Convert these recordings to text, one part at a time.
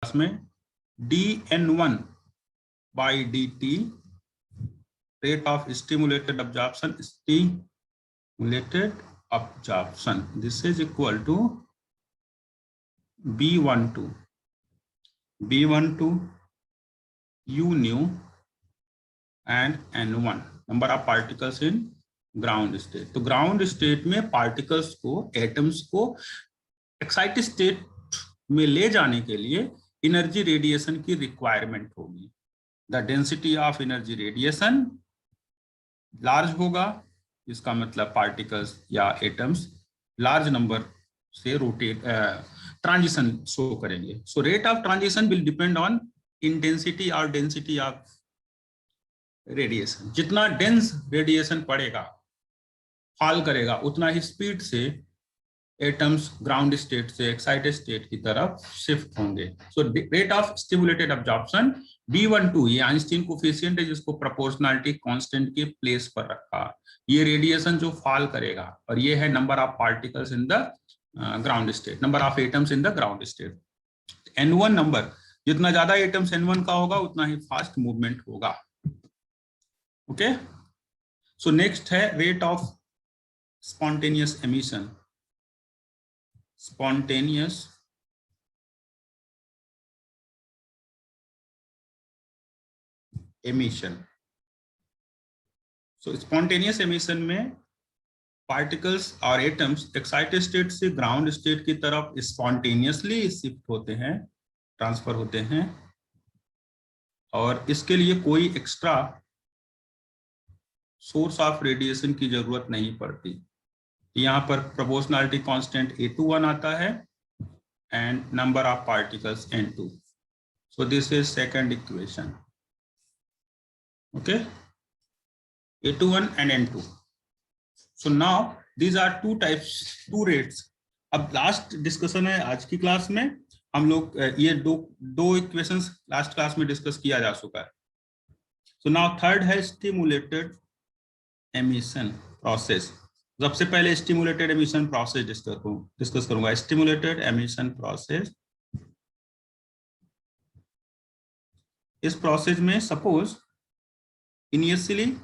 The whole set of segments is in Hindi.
क्लास में dN1/dt rate of stimulated absorption, this is equal to B12 U nu and N1 number of particles in ground state. तो ग्राउंड स्टेट में पार्टिकल्स को, एटम्स को एक्साइटेड स्टेट में ले जाने के लिए एनर्जी रेडिएशन की रिक्वायरमेंट होगी। The density of energy radiation large होगा, इसका मतलब पार्टिकल्स या एटम्स लार्ज नंबर से रोटेट ट्रांजिशन शो करेंगे। सो rate of transition will depend on intensity और डेंसिटी ऑफ रेडिएशन। जितना डेंस रेडिएशन पड़ेगा, फॉल करेगा, उतना ही स्पीड से एटम्स ग्राउंड स्टेट से एक्साइटेड स्टेट की तरफ शिफ्ट होंगे। सो rate of stimulated absorption B12, ये आइंस्टीन कोफिशिएंट है जिसको प्रोपोर्शनैलिटी कांस्टेंट के प्लेस पर रखा। ये रेडिएशन जो फॉल करेगा, और ये है number of particles in the ground state, number of atoms in the ground state. N1 number, जितना ज्यादा एटम्स N1 का होगा उतना ही फास्ट मूवमेंट होगा। ओके, सो नेक्स्ट है rate of spontaneous emission। spontaneous emission, so spontaneous emission में पार्टिकल्स और एटम्स एक्साइटेड स्टेट से ग्राउंड स्टेट की तरफ स्पॉन्टेनियसली शिफ्ट होते हैं, ट्रांसफर होते हैं, और इसके लिए कोई एक्स्ट्रा सोर्स ऑफ रेडिएशन की जरूरत नहीं पड़ती। यहाँ पर प्रोपोर्शनैलिटी कांस्टेंट A21 आता है and number of particles N2। So this is second equation. Okay, A21 and N2। So now these are two types, two rates. अब लास्ट डिस्कशन है आज की क्लास में, हम लोग ये दो इक्वेशंस लास्ट क्लास में डिस्कस किया जा चुका है। सो नाउ थर्ड है स्टिमुलेटेड एमिशन प्रोसेस। सबसे पहले स्टिमुलेटेड एमिशन प्रोसेस डिस्कस करूंगा। स्टिमुलेटेड एमिशन प्रोसेस, इस प्रोसेस में suppose initially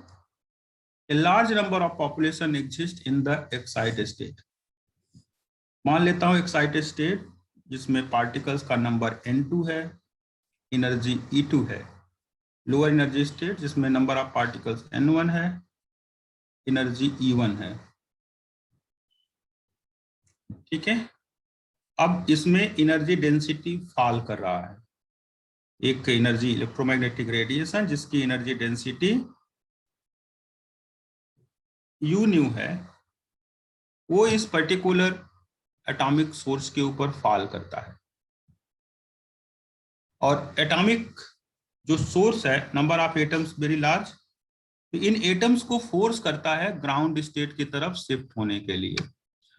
a large number of population exist in the excited state. मान लेता हूं एक्साइटेड स्टेट जिसमें पार्टिकल्स का नंबर N2 है, एनर्जी E2 है। लोअर एनर्जी स्टेट जिसमें नंबर ऑफ पार्टिकल्स N1 है, एनर्जी E1 है। ठीक है, अब इसमें एनर्जी डेंसिटी फॉल कर रहा है। एक एनर्जी इलेक्ट्रोमैग्नेटिक रेडिएशन जिसकी एनर्जी डेंसिटी U न्यू है, वो इस पर्टिकुलर एटॉमिक सोर्स के ऊपर फॉल करता है, और एटॉमिक जो सोर्स है, number of atoms very large, तो इन एटम्स को फोर्स करता है ग्राउंड स्टेट की तरफ शिफ्ट होने के लिए।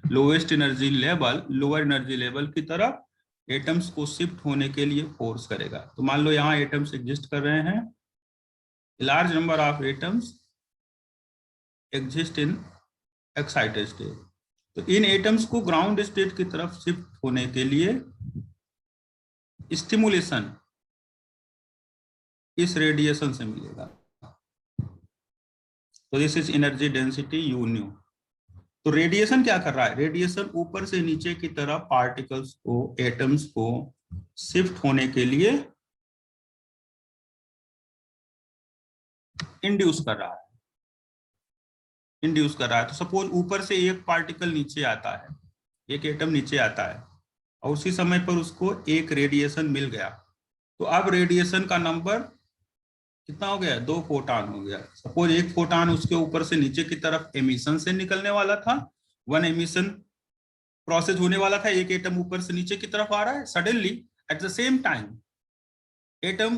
Lowest energy level, lower energy level की तरफ एटम्स को शिफ्ट होने के लिए फोर्स करेगा। तो मान लो यहाँ एटम्स एग्जिस्ट कर रहे हैं, large number of atoms exist in excited state. तो इन एटम्स को ग्राउंड स्टेट की तरफ शिफ्ट होने के लिए स्टिमुलेशन इस रेडिएशन से मिलेगा। तो this is energy density U new. तो रेडिएशन क्या कर रहा है? रेडिएशन ऊपर से नीचे की तरफ पार्टिकल्स को, एटम्स को शिफ्ट होने के लिए इंड्यूस कर रहा है, तो सपोज ऊपर से एक पार्टिकल नीचे आता है, एक एटम नीचे आता है, और उसी समय पर उसको एक रेडिएशन मिल गया। तो अब रेडिएशन का नंबर कितना हो गया? 2 फोटॉन हो गया। सपोज एक फोटॉन उसके ऊपर से नीचे की तरफ एमिशन से निकलने वाला था, 1 एमिशन प्रोसेस होने वाला था, एक एटम ऊपर से नीचे की तरफ आ रहा है। Suddenly at the same time atom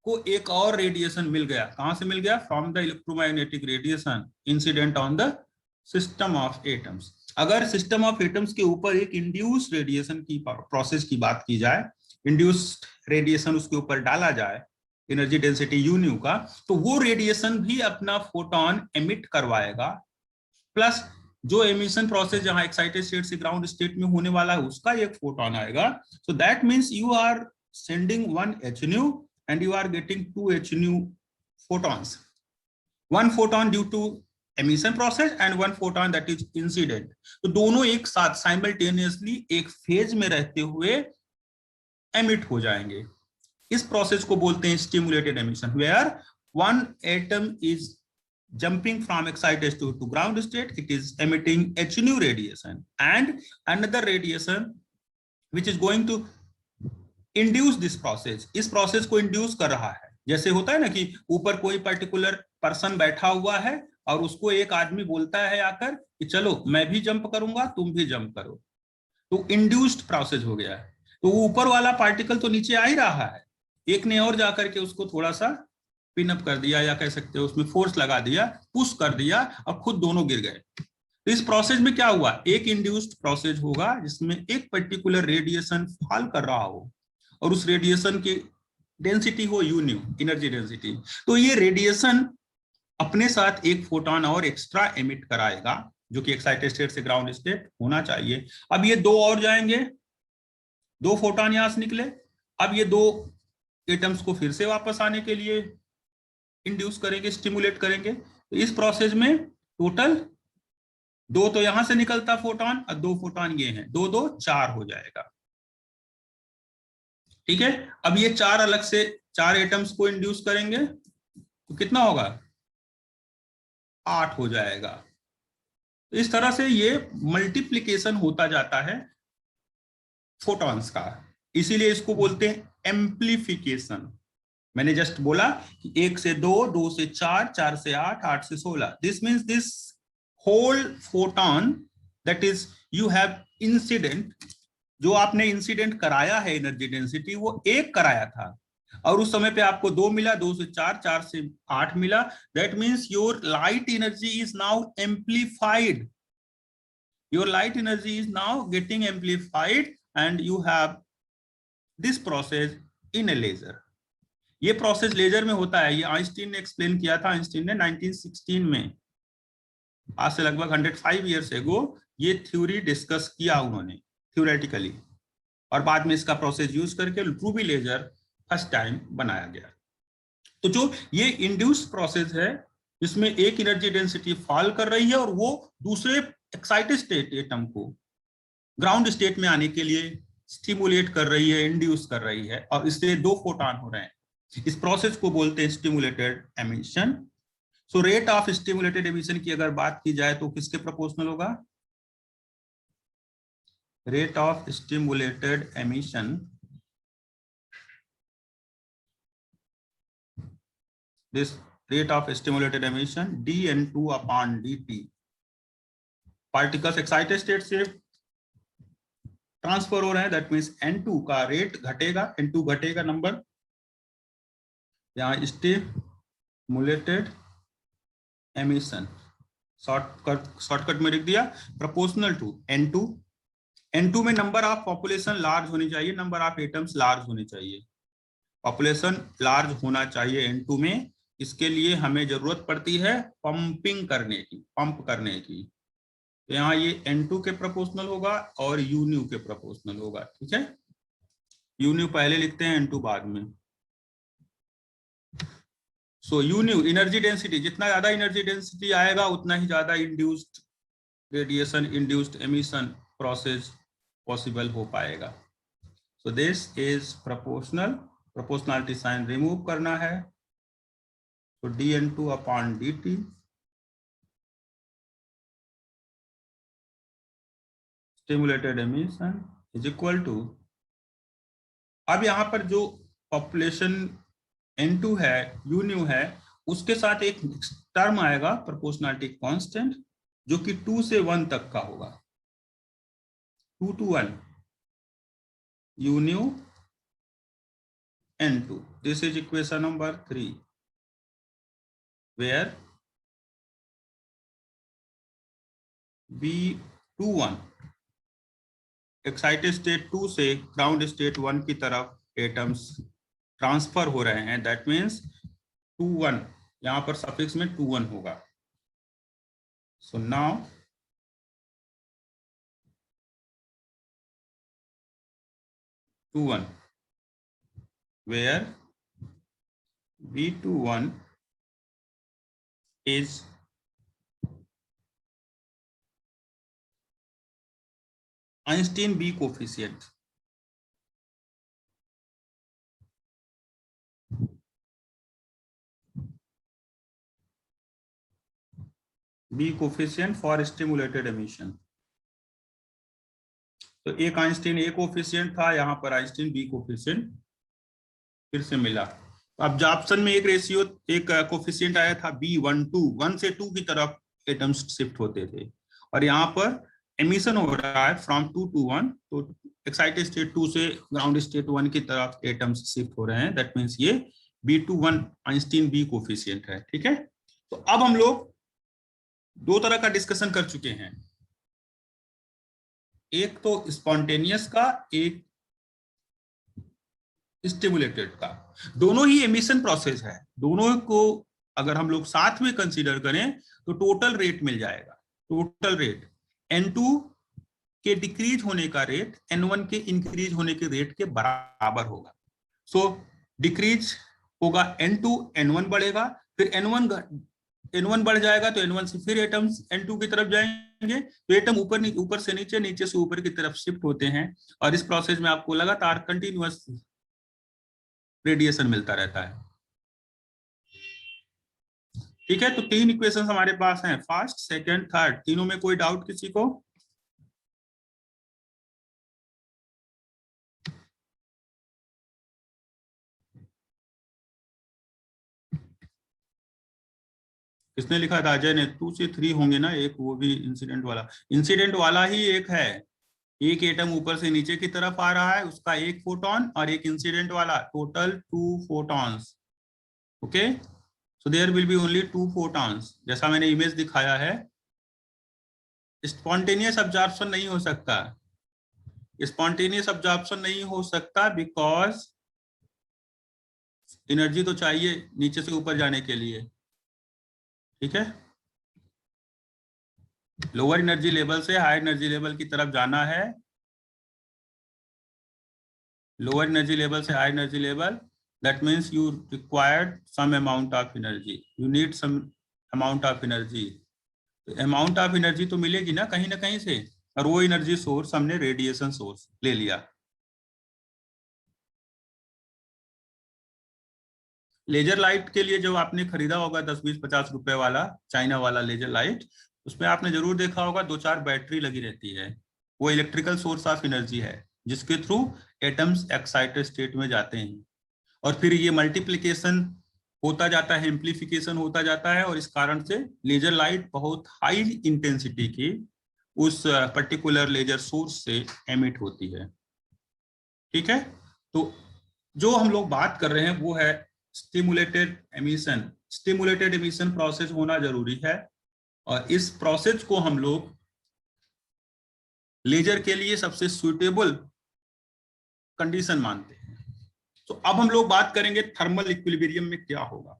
को एक और रेडिएशन मिल गया। कहां से मिल गया? From the electromagnetic radiation incident on the system of atoms. अगर सिस्टम ऑफ एटम्स के ऊपर एक इंड्यूस रेडिएशन की प्रोसेस की बात की जाए, इंड्यूस्ड रेडिएशन उसके ऊपर डाला जाए एनर्जी डेंसिटी U न्यू का, तो वो रेडिएशन भी अपना फोटोन एमिट करवाएगा, प्लस जो एमिशन प्रोसेस जहां एक्साइटेड स्टेट से ग्राउंड स्टेट में होने वाला है उसका एक फोटोन आएगा। So that means you are sending one HNu and you are getting two HNu photons. One photon due to emission process and one photon that is incident. तो दोनों एक साथ simultaneously एक फेज में रहते हुए emit हो जाएंगे. इस प्रोसेस को बोलते हैं stimulated emission, where one atom is jumping from excited state to ground state, it is emitting HNu radiation, and another radiation which is going to induce this process. इस प्रोसेस को इंड्यूस कर रहा है. जैसे होता है ना कि ऊपर कोई पर्टिकुलर पर्सन बैठा हुआ है और उसको एक आदमी बोलता है आकर कि चलो मैं भी जंप करूंगा, तुम भी जंप करो, तो इंड्यूस्ड प्रोसेस हो गया है. तो ऊपर वाला पार्टिकल तो नीचे आ ही रहा है, एक ने और जाकर के उसको थोड़ा सा पिन अप कर दिया, या कह सकते हो उसमें फोर्स लगा दिया, पुश कर दिया, और खुद दोनों गिर गए. तो इस प्रोसेस में क्या हुआ, एक इंड्यूस्ड प्रोसेस होगा जिसमें एक पर्टिकुलर रेडिएशन फॉल कर रहा हो और उस रेडिएशन की डेंसिटी हो यू न्यू, एनर्जी डेंसिटी. तो ये रेडिएशन अपने साथ एक फोटोन और एक्स्ट्रा एमिट कराएगा, जो कि एक्साइटेड स्टेट से ग्राउंड स्टेट होना चाहिए. अब ये दो और जाएंगे, दो फोटोन यहां से निकले, अब ये दो एटम्स को फिर से वापस आने के लिए इंड्यूस करेंगे, स्टिमुलेट करेंगे. तो इस प्रोसेस में टोटल दो तो यहां से निकलता फोटोन और दो फोटोन ये हैं, दो दो चार हो जाएगा. ठीक है. अब ये चार अलग से चार एटम्स को इंड्यूस करेंगे तो कितना होगा, 8 हो जाएगा. तो इस तरह से ये मल्टीप्लिकेशन होता जाता है फोटॉन्स का, इसीलिए इसको बोलते हैं एम्प्लीफिकेशन. मैंने जस्ट बोला कि 1 से 2, 2 से 4, 4 से 8, 8 से 16. This means this whole photon that is you have incident, जो आपने इंसिडेंट कराया है एनर्जी डेंसिटी वो एक कराया था और उस समय पे आपको 2 मिला, 2 से 4, 4 से 8 मिला. That means your light energy is now amplified, your light energy is now getting amplified and you have this process in a laser. ये प्रोसेस लेजर में होता है. ये आइंस्टीन ने एक्सप्लेन किया था, आइंस्टीन ने 1916 में, आज से लगभग 105 ईयर्स एगो ये थ्योरी डिस्कस किया उन्होंने थ्योरेटिकली, और बाद में इसका प्रोसेस यूज करके रूबी लेजर फर्स्ट टाइम बनाया गया. तो जो ये इंड्यूस प्रोसेस है जिसमें एक एनर्जी डेंसिटी फॉल कर रही है और वो दूसरे एक्साइटेड स्टेट एटम को ग्राउंड स्टेट में आने के लिए स्टिमुलेट कर रही है, इंड्यूस कर रही है, और इससे दो फोटॉन हो रहे हैं. इस प्रोसेस को बोलते हैं stimulated emission. So rate of stimulated emission की अगर बात की जाए तो किसके प्रोपोर्शनल होगा, rate of stimulated emission this rate of stimulated emission dN2 upon dt. Particles excited state से ट्रांसफर हो रहे हैं, दैट मीन्स N2 का रेट घटेगा, N2 घटेगा नंबर. यहाँ स्टिमुलेटेड एमिशन शॉर्टकट में लिख दिया प्रोपोर्शनल टू N2. N2 में नंबर ऑफ पॉपुलेशन लार्ज होनी चाहिए, नंबर ऑफ एटम्स लार्ज होने चाहिए. पॉपुलेशन लार्ज होना चाहिए N2 में. इसके लिए हमें जरूरत पड़ती है पंपिंग करने की, पंप करने की. तो यहाँ ये N2 के प्रोपोर्शनल होगा और U न्यू के प्रोपोर्शनल होगा. ठीक है, U न्यू पहले लिखते हैं, N2 बाद में. So U nu energy density, जितना ज्यादा एनर्जी डेंसिटी आएगा उतना ही ज्यादा induced radiation, induced emission process possible हो पाएगा. So this is proportional. Proportionality sign remove करना है. तो dN2 upon dt stimulated emission is equal to, अब यहां पर जो पॉपुलेशन N2 है, U न्यू है, उसके साथ एक टर्म आएगा प्रोपोर्शनलिटी कांस्टेंट, जो कि 2 से 1 तक का होगा. 2 to 1 U new N2. This is equation number 3, where B21 excited state 2 से ग्राउंड स्टेट 1 की तरफ एटम्स ट्रांसफर हो रहे हैं. दैट मीन्स 21, यहां पर सफिक्स में 21 होगा. So now where B21 is Einstein B coefficient. B coefficient for stimulated emission. तो एक आइंस्टीन ए कोफिशिएंट था, यहाँ पर आइंस्टीन बी कोफिशिएंट फिर से मिला। अब्जॉर्प्शन में एक रेशियो, एक कोफिशिएंट आया था B12, 1 से 2 की तरफ एटम्स शिफ्ट होते थे, और यहाँ पर एमिशन हो रहा है फ्रॉम 2 to 1, तो एक्साइटेड स्टेट 2 से ग्राउंड स्टेट 1 की तरफ एटम्स शिफ्ट हो रहे हैं। दैट मीन्स ये B21 आइंस्टीन बी कोफिशिएंट है। ठीक है, तो अब हम लोग दो तरह का डिस्कशन कर चुके हैं, एक तो स्पॉन्टेनियस का, एक स्टिमुलेटेड का। दोनों ही एमिशन प्रोसेस है, दोनों को अगर हम लोग साथ में कंसीडर करें तो टोटल रेट मिल जाएगा। टोटल रेट N2 के डिक्रीज होने का रेट N1 के इंक्रीज होने के रेट के बराबर होगा। सो डिक्रीज होगा N2, N1 बढ़ेगा, फिर N1 बढ़ जाएगा तो N1 से फिर एटम्स N2 की तरफ जाएंगे, तो एटम ऊपर से नीचे, नीचे से ऊपर की तरफ शिफ्ट होते हैं, और इस प्रोसेस में आपको लगातार कंटिन्यूअस रेडिएशन मिलता रहता है। ठीक है, तो 3 इक्वेशन हमारे पास हैं, फर्स्ट, सेकंड, थर्ड। तीनों में कोई डाउट किसी को? किसने लिखा था? अजय ने। 2 से 3 होंगे ना, एक वो भी इंसिडेंट वाला ही एक है। एक एटम ऊपर से नीचे की तरफ आ रहा है, उसका एक फोटोन, और एक इंसिडेंट वाला, total 2 photons. Okay, so there will be only 2 photons, जैसा मैंने इमेज दिखाया है। स्पॉन्टेनियस अब्जॉर्प्शन नहीं हो सकता, स्पॉन्टेनियस अब्जॉर्प्शन नहीं हो सकता बिकॉज एनर्जी तो चाहिए नीचे से ऊपर जाने के लिए। ठीक है, लोअर एनर्जी लेवल से हाई एनर्जी लेवल की तरफ जाना है, लोअर एनर्जी लेवल से high energy level, that means you required some amount of energy, you need some amount of energy। तो amount of energy तो मिलेगी ना कहीं से, और वो एनर्जी सोर्स हमने रेडिएशन सोर्स ले लिया। लेजर लाइट के लिए जो आपने खरीदा होगा 10, 20, 50 रुपए वाला चाइना वाला लेजर लाइट, उसमें आपने जरूर देखा होगा 2-4 बैटरी लगी रहती है। वो इलेक्ट्रिकल सोर्स ऑफ एनर्जी है जिसके थ्रू एटम्स एक्साइटेड स्टेट में जाते हैं, और फिर ये मल्टीप्लिकेशन होता जाता है, एम्प्लीफिकेशन होता जाता है, और इस कारण से लेजर लाइट बहुत हाई इंटेंसिटी की उस पर्टिकुलर लेजर सोर्स से एमिट होती है। ठीक है, तो जो हम लोग बात कर रहे हैं वो है stimulated emission. Stimulated emission process होना जरूरी है, और इस प्रोसेस को हम लोग लेजर के लिए सबसे सुटेबल कंडीशन मानते हैं। तो अब हम लोग बात करेंगे थर्मल इक्विलिब्रियम में क्या होगा।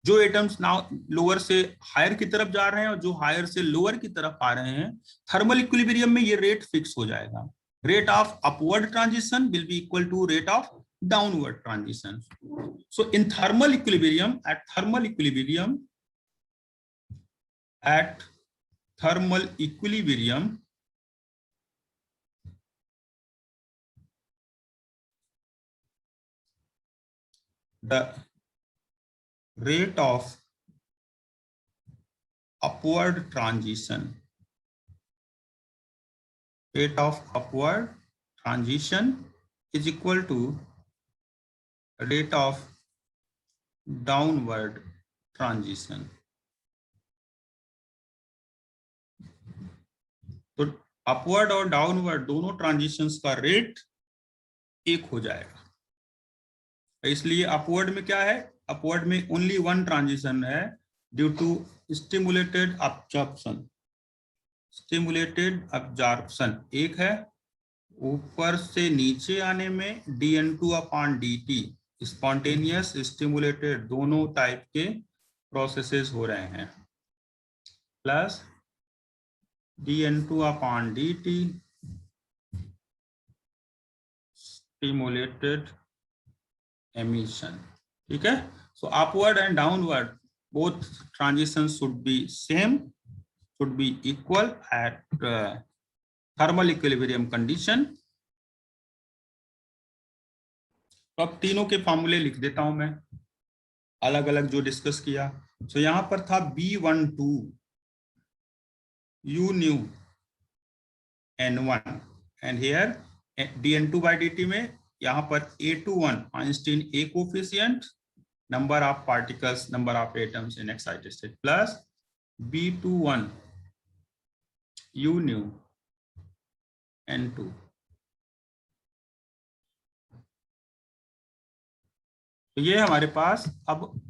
जो एटम्स नाउ लोअर से हायर की तरफ जा रहे हैं और जो हायर से लोअर की तरफ आ रहे हैं, थर्मल इक्विलिब्रियम में ये रेट फिक्स हो जाएगा। Rate of upward transition will be equal to rate of downward transition. So in thermal equilibrium, at thermal equilibrium, the rate of upward transition is equal to rate of downward transition। तो अपवर्ड और डाउनवर्ड दोनों ट्रांजिशंस का रेट एक हो जाएगा। इसलिए अपवर्ड में क्या है, अपवर्ड में ओनली 1 ट्रांजिशन है due to stimulated absorption. Stimulated absorption एक है, ऊपर से नीचे आने में dN2/dt, स्पॉन्टेनियस स्टिमुलेटेड दोनों टाइप के प्रोसेसेस हो रहे हैं, प्लस dN2/dt स्टिमुलेटेड emission. ठीक है, so upward and downward both transitions should be same, should be equal at thermal equilibrium condition. तो अब तीनों के फॉर्मूले लिख देता हूं मैं, अलग अलग जो डिस्कस किया. तो यहां पर था B12 U new N1 and here dN2 by dt में यहाँ पर A21 Einstein A coefficient, number of particles, number of atoms in excited state, plus B21 U new N2. तो ये हमारे पास अब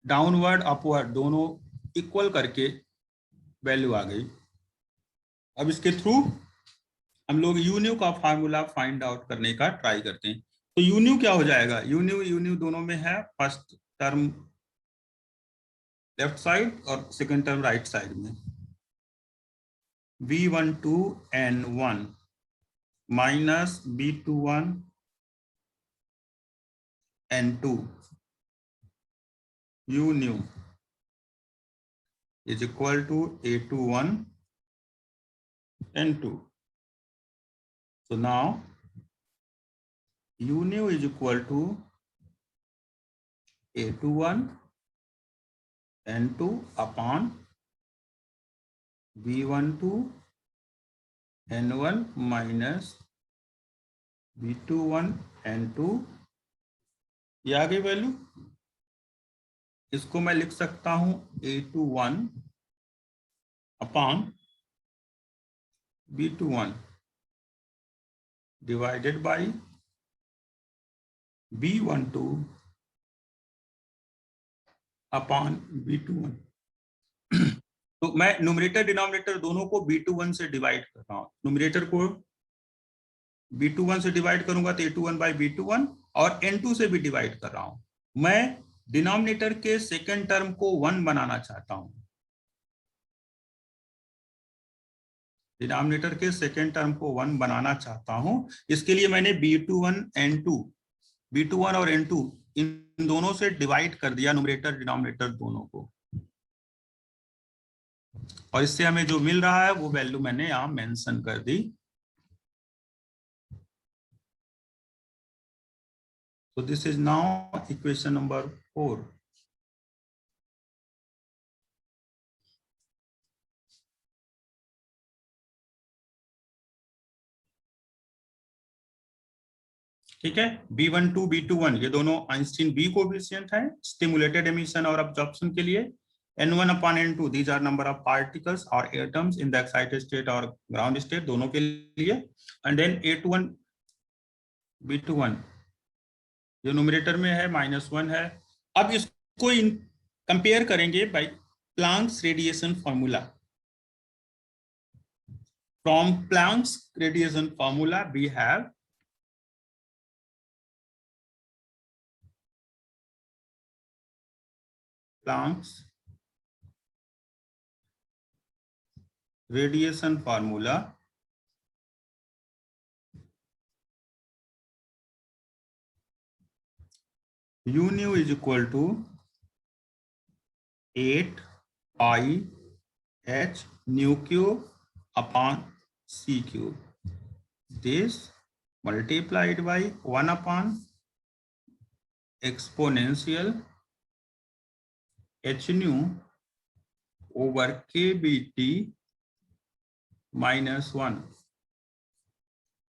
डाउनवर्ड अपवर्ड दोनों इक्वल करके वैल्यू आ गई. अब इसके थ्रू हम लोग यून्यू का फार्मूला फाइंड आउट करने का ट्राई करते हैं. तो यून्यू क्या हो जाएगा, यून्यू दोनों में है, फर्स्ट टर्म लेफ्ट साइड और सेकंड टर्म राइट साइड में. B12 N1 minus B21 N2 U new is equal to A21 N2. So now U new is equal to A21 N2 upon B12 N1 minus B21 N2. ये आ गई वैल्यू. इसको मैं लिख सकता हूं A21 upon B21 divided by B12 upon B21. तो मैं न्यूमरेटर डिनोमिनेटर दोनों को B21 से डिवाइड कर रहा हूं. न्यूमरेटर को B21 से डिवाइड करूंगा तो A21 बाई B21 और N2 से भी डिवाइड कर रहा हूं. मैं डिनोमिनेटर के सेकेंड टर्म को 1 बनाना चाहता हूं. डिनोमिनेटर के सेकेंड टर्म को 1 बनाना चाहता हूं. इसके लिए मैंने B21 और N2 इन दोनों से डिवाइड कर दिया, न्यूमरेटर डिनोमिनेटर दोनों को, और इससे हमें जो मिल रहा है वो वैल्यू मैंने यहां मेंशन कर दी. So this is now equation number 4. ठीक है, B12 B21 ये दोनों आइंस्टीन B कोएफिशिएंट है स्टिमुलेटेड एमिशन और अब्जॉर्प्शन के लिए. N1 upon N2 these are number of particles or atoms in the excited state और ground state दोनों के लिए. And then A21 B21 जो न्यूमरेटर में है -1 है. अब इसको कंपेयर करेंगे by Planck's radiation formula. From Planck's radiation formula we have Planck's radiation formula. U nu is equal to 8 pi h nu cube upon c cube. This multiplied by 1 upon exponential h nu over kBT -1.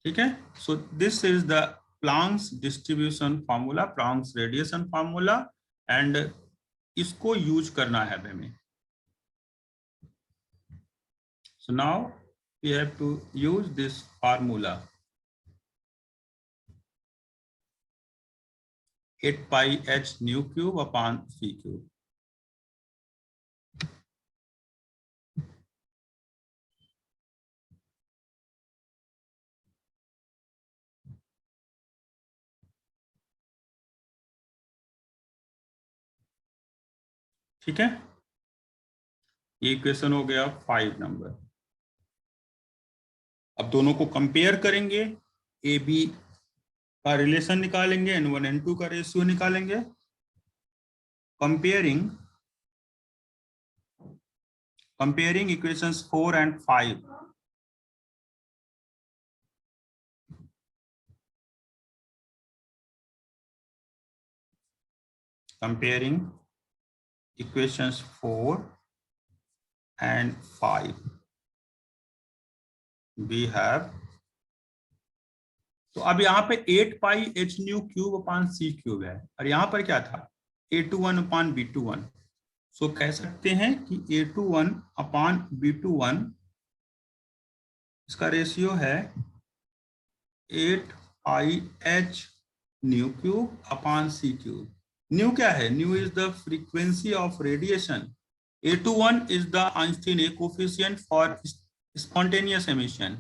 ठीक है, so this is the Planck's distribution formula, Planck's radiation formula, and इसको यूज करना है हमें. So now we have to use this formula. 8 pi h nu cube upon c cube. ठीक है, ये इक्वेशन हो गया 5 नंबर. अब दोनों को कंपेयर करेंगे. ए बी का रिलेशन निकालेंगे, N1 N2 का रेशियो निकालेंगे, comparing equations 4 and 5. Comparing equations 4 and 5 we have, तो अब यहाँ पे 8 पाई एच न्यू क्यूब अपान सी क्यूब है, और यहाँ पर क्या था A21 अपान B21. सो कह सकते हैं कि A21 अपान B21 इसका रेशियो है 8 पाई एच न्यू क्यूब अपान सी क्यूब. न्यू क्या है? New is the frequency of radiation. A21 is the Einstein coefficient for spontaneous emission.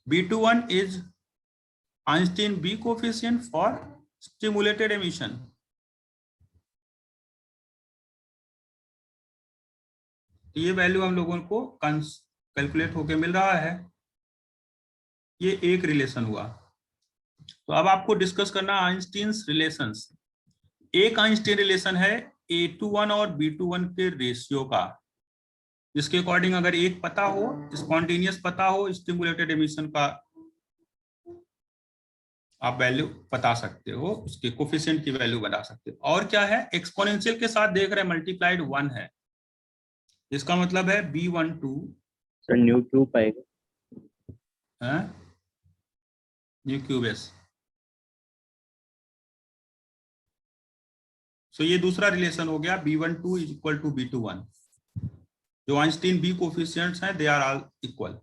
B21 is Einstein B coefficient for stimulated emission. तो ये वैल्यू हम लोगों को कैलकुलेट होके मिल रहा है. ये एक रिलेशन हुआ. तो अब आपको डिस्कस करना आइंस्टीन्स रिलेशंस. एक आइंस्टीन रिलेशन है A21 और B21 के रेशियो का, जिसके अकॉर्डिंग अगर एक पता हो, स्पॉन्टेनियस पता हो, स्टिमुलेटेड एमिशन का आप वैल्यू बता सकते हो, उसके कोफिशिएंट की वैल्यू बता सकते हो. और क्या है? एक्सपोनेंशियल के साथ देख रहे हैं मल्टीप्लाइड 1 है, इसका मतलब है B12 सर न्यू क्यूब आएगा, न्यू क्यूब एस. सो ये दूसरा रिलेशन हो गया B12 is equal to B21. जो आइंस्टीन बी कोफिशिएंट्स हैं दे आर ऑल इक्वल,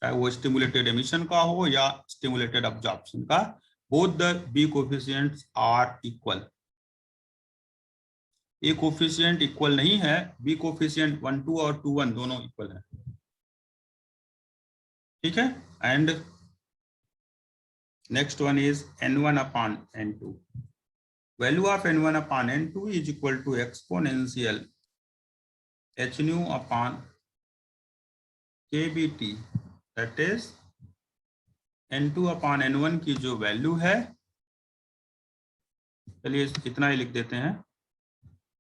चाहे वो स्टिमुलेटेड एमिशन का हो या स्टिमुलेटेड अब्जॉर्प्शन का, both the B coefficients are equal. A coefficient equal नहीं है, बी कोफिशिएंट 1 2 और 2 1 दोनों इक्वल है. ठीक है. And next one is N1 upon N2. Value of N1 upon N2 is equal to exponential h nu upon kBt. That is N2 upon N1 की जो वैल्यू है, चलिए इतना ही लिख देते हैं,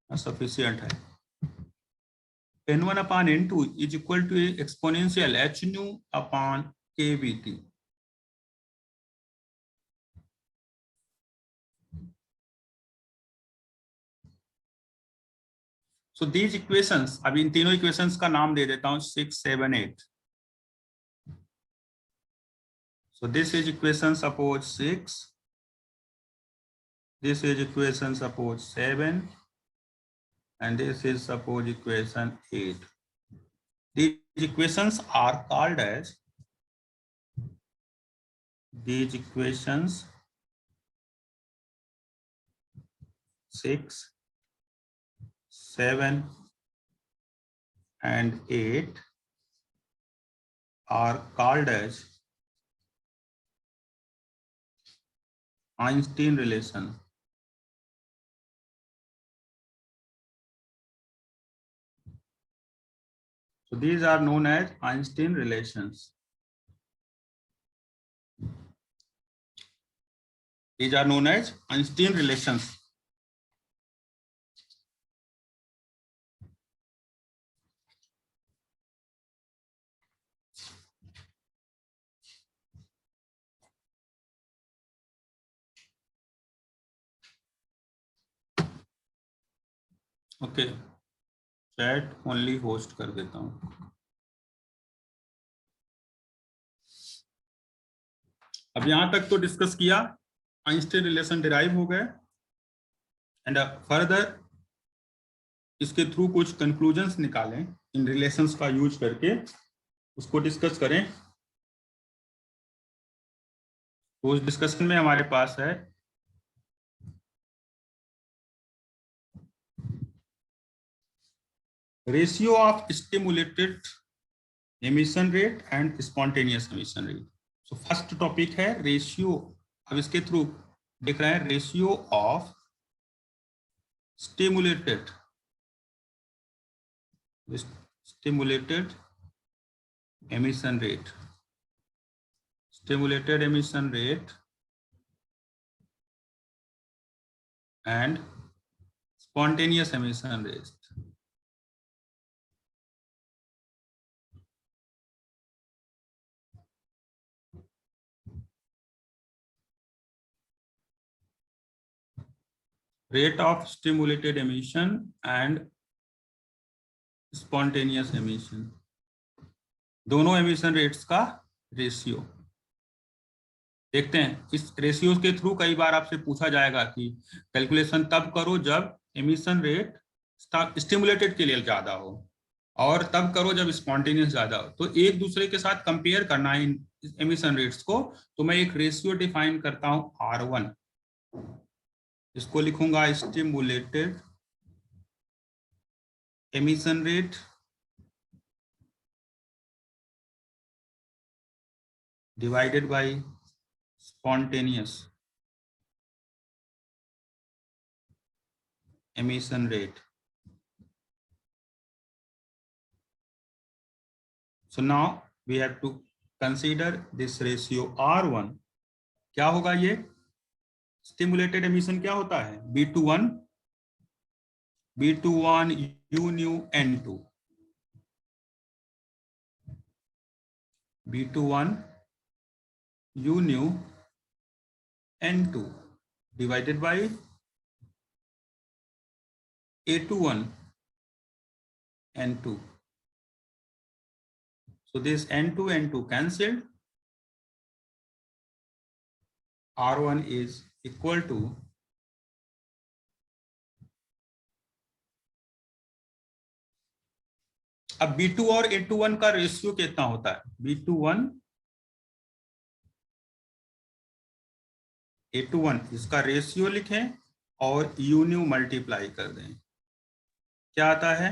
सफिशियंट है. N1 upon N2 is equal to exponential h nu upon kBt. So these equations, अभी इन तीनों इक्वेशंस का नाम दे देता हूं 6 7 8. So this is equation suppose 6, this is equation suppose 7, and this is suppose equation 8. These equations are called as, these equations 6 7 and 8 are called as Einstein relation. So these are known as Einstein relations. These are known as Einstein relations. Okay, chat only host कर देता हूं. अब यहां तक तो डिस्कस किया, आइंस्टीन रिलेशन डिराइव हो गए, एंड फर्दर इसके थ्रू कुछ कंक्लूजन्स निकालें इन रिलेशंस का यूज करके, उसको डिस्कस करें. तो उस डिस्कशन में हमारे पास है ratio of stimulated emission rate and spontaneous emission rate. So first topic है रेशियो. अब इसके थ्रू देख रहे हैं ratio of stimulated emission rate, stimulated emission rate and spontaneous emission rate. Rate of stimulated emission and spontaneous emission, दोनों एमिशन रेट्स का रेशियो देखते हैं। इस रेशियो के थ्रू कई बार आपसे पूछा जाएगा कि कैलकुलेशन तब करो जब एमिशन रेट स्टिमुलेटेड के लिए ज्यादा हो, और तब करो जब स्पॉन्टेनियस ज्यादा हो। तो एक दूसरे के साथ कंपेयर करना है इन एमिशन रेट्स को। तो मैं एक रेशियो डिफाइन करता हूं R1, इसको लिखूंगा stimulated emission rate divided by spontaneous emission rate. So now we have to consider this ratio R1. क्या होगा ये stimulated emission क्या होता है? B21 U nu N2, B21 U nu N2 divided by A21 N2. So this N2 cancelled. R1 is equal to अब B2 और A21 का रेशियो कितना होता है? B21 A21 इसका रेशियो लिखें और U nu मल्टीप्लाई कर दें, क्या आता है?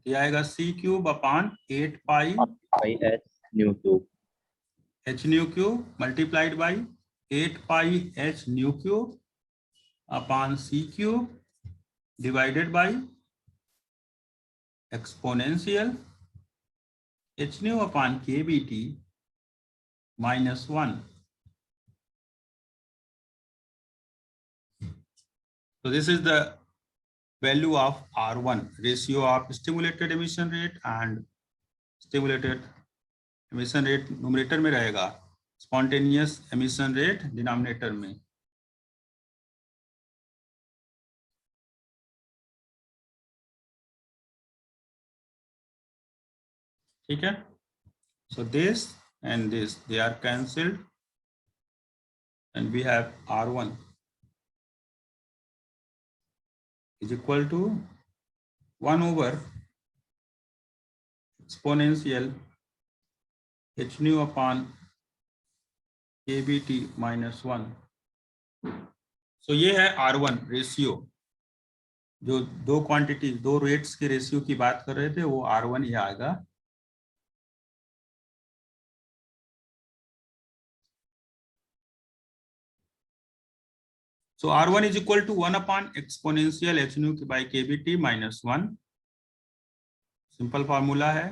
क्या आएगा? C³ upon 8 pi H nu cube, H nu cube multiplied by 8 pi H nu cube upon C³ divided by exponential H nu upon KBT minus 1. So this is the value of R1, ratio of stimulated emission rate and stimulated emission rate numerator में रहेगा, spontaneous emission rate denominator में। ठीक है? So this and this they are cancelled and we have R1 is equal to 1 over exponential H nu upon KBT minus 1. So ये है R1 रेशियो, जो दो क्वांटिटी दो रेट्स के रेशियो की बात कर रहे थे वो R1 ही आएगा। So R1 is equal to 1 upon exponential H nu by KBT minus 1. Simple formula है।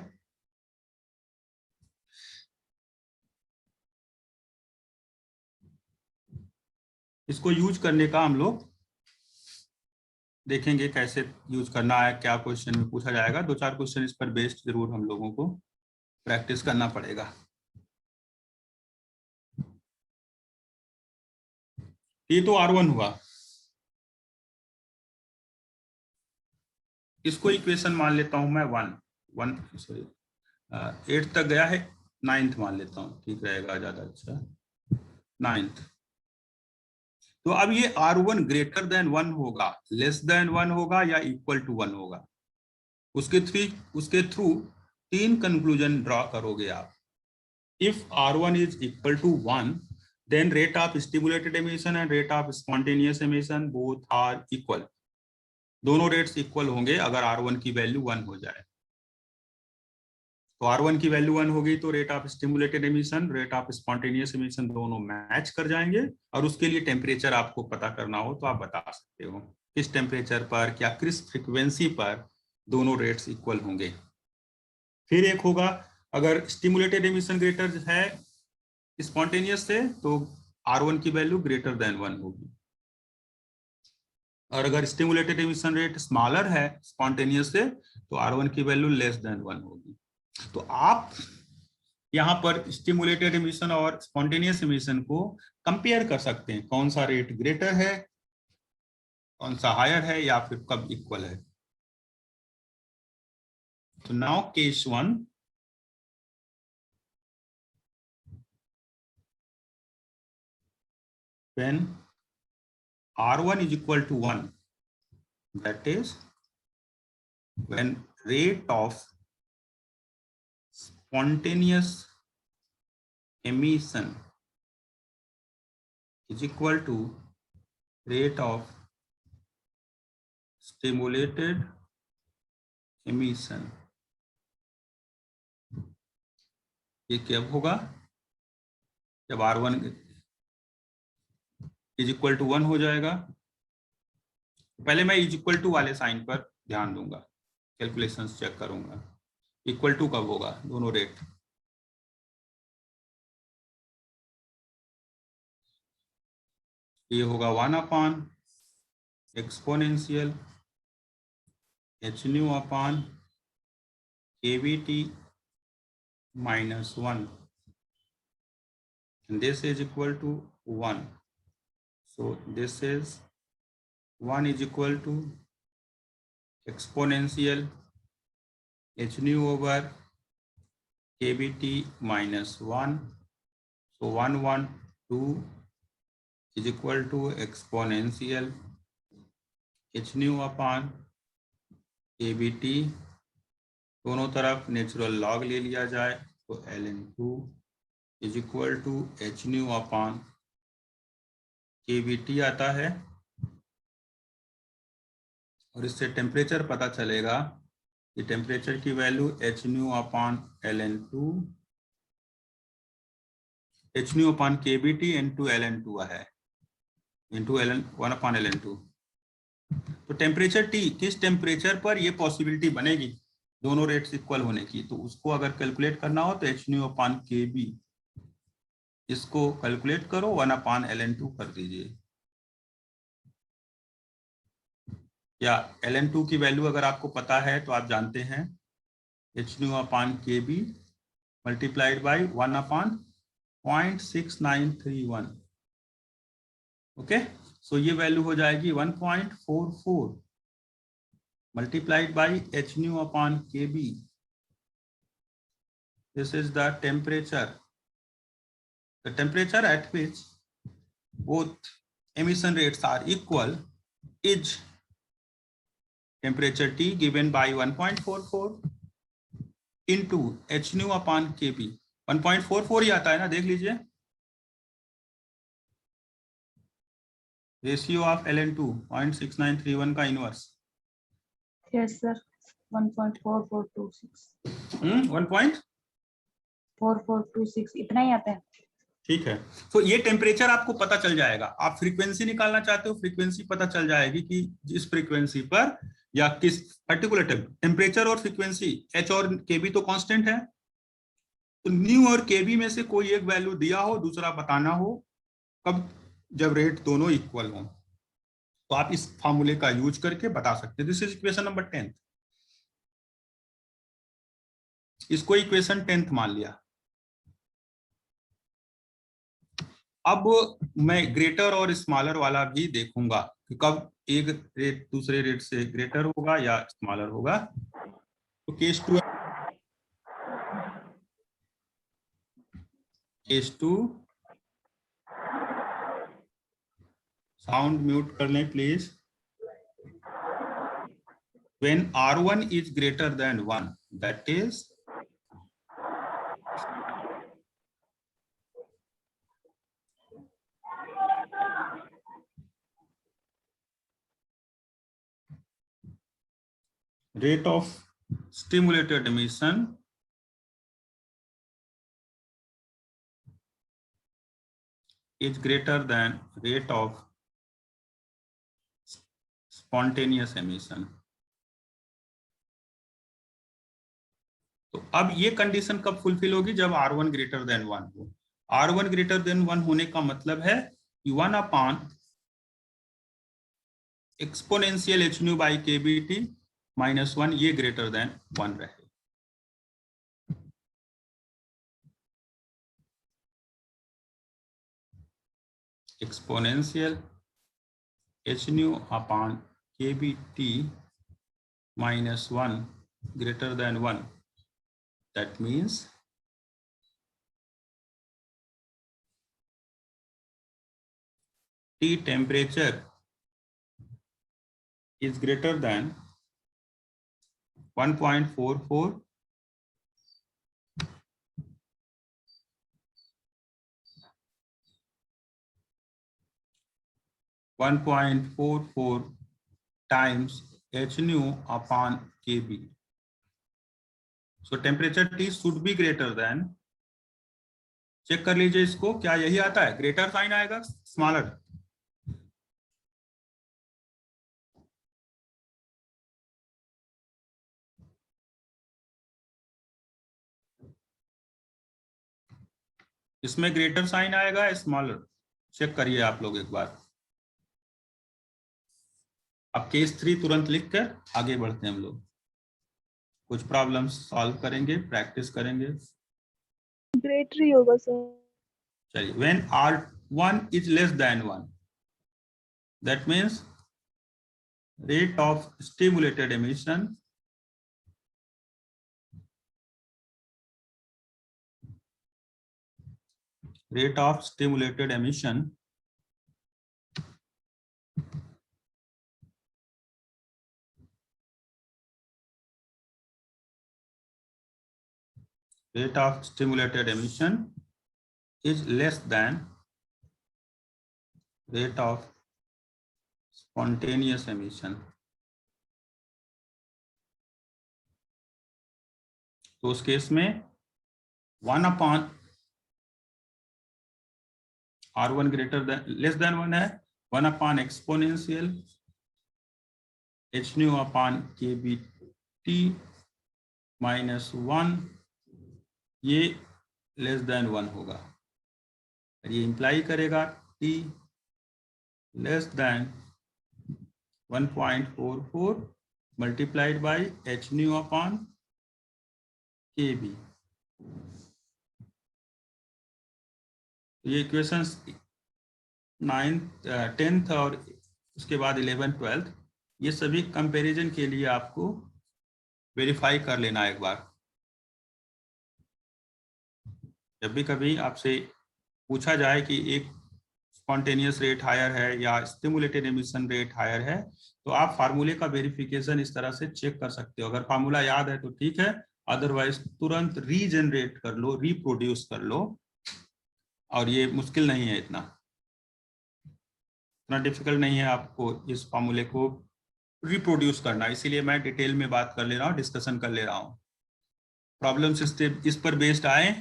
इसको यूज करने का हम लोग देखेंगे कैसे यूज करना है, क्या क्वेश्चन में पूछा जाएगा। 2-4 क्वेश्चन इस पर बेस्ड जरूर हम लोगों को प्रैक्टिस करना पड़ेगा। ये तो R1 हुआ, इसको इक्वेशन मान लेता हूं मैं 8 तक गया है, 9th मान लेता हूं, ठीक रहेगा ज्यादा अच्छा। 9th। तो अब ये R1 ग्रेटर देन 1 होगा, लेस देन 1 होगा या इक्वल टू 1 होगा, उसके थ्रू 3 कंक्लूजन ड्रॉ करोगे आप। If R1 is equal to 1 then rate of stimulated emission and rate of spontaneous emission both are equal. दोनों रेट्स इक्वल होंगे अगर R1 की वैल्यू 1 हो जाए। तो R1 की वैल्यू 1 होगी तो rate of stimulated emission rate of spontaneous emission दोनों मैच कर जाएंगे। और उसके लिए टेम्परेचर आपको पता करना हो तो आप बता सकते हो किस टेम्परेचर पर, क्या किस फ्रीक्वेंसी पर दोनों रेट्स इक्वल होंगे। फिर एक होगा अगर स्टिमुलेटेड एमिशन ग्रेटर है स्पॉन्टेनियस से तो R1 की वैल्यू ग्रेटर देन 1 होगी, और अगर स्टिमुलेटेड एमिशन रेट स्मॉलर है स्पॉन्टेनियस से तो R1 की वैल्यू लेस देन 1 होगी। तो आप यहाँ पर स्टिमुलेटेड एमिशन और स्पॉन्टेनियस एमिशन को कंपेयर कर सकते हैं, कौन सा रेट ग्रेटर है, कौन सा हायर है, या फिर कब इक्वल है। तो now case 1, when R1 is equal to 1, that is when rate of spontaneous emission is equal to rate of stimulated emission। ये क्या होगा, जब R1 इज इक्वल टू 1 हो जाएगा। पहले मैं इज इक्वल टू वाले साइन पर ध्यान दूंगा, कैलकुलेशंस चेक करूंगा। इक्वल टू कब होगा, दोनों रेट, ये होगा 1 upon exponential h nu upon KVT minus 1, and this is equal to 1. So this is 1 is equal to exponential h nu over KVT minus 1. So 1 1 2 is equal to exponential h nu upon KVT, दोनों तरफ नेचुरल लॉग ले लिया जाए तो ln2 is equal to h nu upon KVT आता है, और इससे टेम्परेचर पता चलेगा कि टेम्परेचर की value h nu upon ln2 h nu upon KVT into ln2 है, इंटू ln1 अपॉन ln2। तो टेम्परेचर T, किस टेम्परेचर पर ये पॉसिबिलिटी बनेगी दोनों रेट्स इक्वल होने की, तो उसको अगर कैलकुलेट करना हो तो h nu अपॉन KB, इसको कैलकुलेट करो 1 अपॉन ln2 कर दीजिए, या ln2 की वैल्यू अगर आपको पता है तो आप जानते हैं h nu upon KB multiplied by 1 upon 0.6931। Okay, so ये वैल्यू हो जाएगी 1.44 multiplied by h nu upon kb. This is the temperature at which both emission rates are equal is temperature T given by 1.44 into h nu upon kb। 1.44 ही आता है ना, देख लीजिए, रेशियो ऑफ ln2 0.6931 का इनवर्स। Yes, sir. 1.4426. 1.4426 इतना ही आता है। ठीक है, तो ये टेम्परेचर आपको पता चल जाएगा। आप फ्रीक्वेंसी निकालना चाहते हो, फ्रीक्वेंसी पता चल जाएगी कि जिस फ्रीक्वेंसी पर या किस पर्टिकुलर टेम्परेचर और फ्रीक्वेंसी h और kb तो कांस्टेंट है, तो न्यू और kb में से कोई एक वैल्यू दिया हो, दूसरा बताना हो, कब, जब रेट दोनों इक्वल हो, तो आप इस फॉर्मूले का यूज करके बता सकते हैं। This is equation number 10। इसको इक्वेशन 10 मान लिया। अब मैं ग्रेटर और स्मॉलर वाला भी देखूंगा कि कब एक रेट दूसरे रेट से ग्रेटर होगा या स्मॉलर होगा। तो केस 2 साउंड म्यूट कर लें please. When R1 is greater than 1, that is rate of stimulated emission is greater than rate of spontaneous emission। तो अब ये कंडीशन कब फुलफिल होगी, जब R1 ग्रेटर देन 1 हो। R1 ग्रेटर देन 1 होने का मतलब है कि 1 upon exponential h nu by k B T minus 1 ये ग्रेटर देन 1 रहे। Exponential h nu upon k B T minus 1 greater than 1, that means T temperature is greater than 1.44 1.44 times h nu upon kb. So temperature T should be greater than, check कर लीजिए इसको, क्या यही आता है? ग्रेटर साइन आएगा, स्मॉलर? इसमें ग्रेटर साइन आएगा, स्मॉलर? चेक करिए आप लोग एक बार। अब केस 3 तुरंत लिखकर आगे बढ़ते हैं हम लोग, कुछ प्रॉब्लम्स सॉल्व करेंगे, प्रैक्टिस करेंगे। ग्रेटर ही होगा सर। चलिए, when R1 is less than 1, that means rate of stimulated emission rate of stimulated emission rate of stimulated emission is less than rate of spontaneous emission। तो उस केस में 1 upon R1 greater then less then 1 है, 1 upon exponential h new upon k B T minus 1 ये लेस देन 1 होगा। ये इंप्लाई करेगा t less than 1.44 multiplied by h new upon k B. ये इक्वेशंस 9th 10th और उसके बाद 11th 12th ये सभी कंपैरिजन के लिए आपको वेरीफाई कर लेना एक बार। जब भी कभी आपसे पूछा जाए कि एक स्पॉन्टेनियस रेट हायर है या स्टिमुलेटेड एमिशन रेट हायर है, तो आप फार्मूले का वेरिफिकेशन इस तरह से चेक कर सकते हो। अगर फार्मूला याद है तो ठीक है, अदरवाइज तुरंत रीजनरेट कर लो, रिप्रोड्यूस कर लो। और ये मुश्किल नहीं है, इतना डिफिकल्ट नहीं है आपको इस फार्मूले को रिप्रोड्यूस करना। इसीलिए मैं डिटेल में बात कर ले रहा हूँ, डिस्कशन कर ले रहा हूँ। प्रॉब्लम्स इस पर बेस्ड आए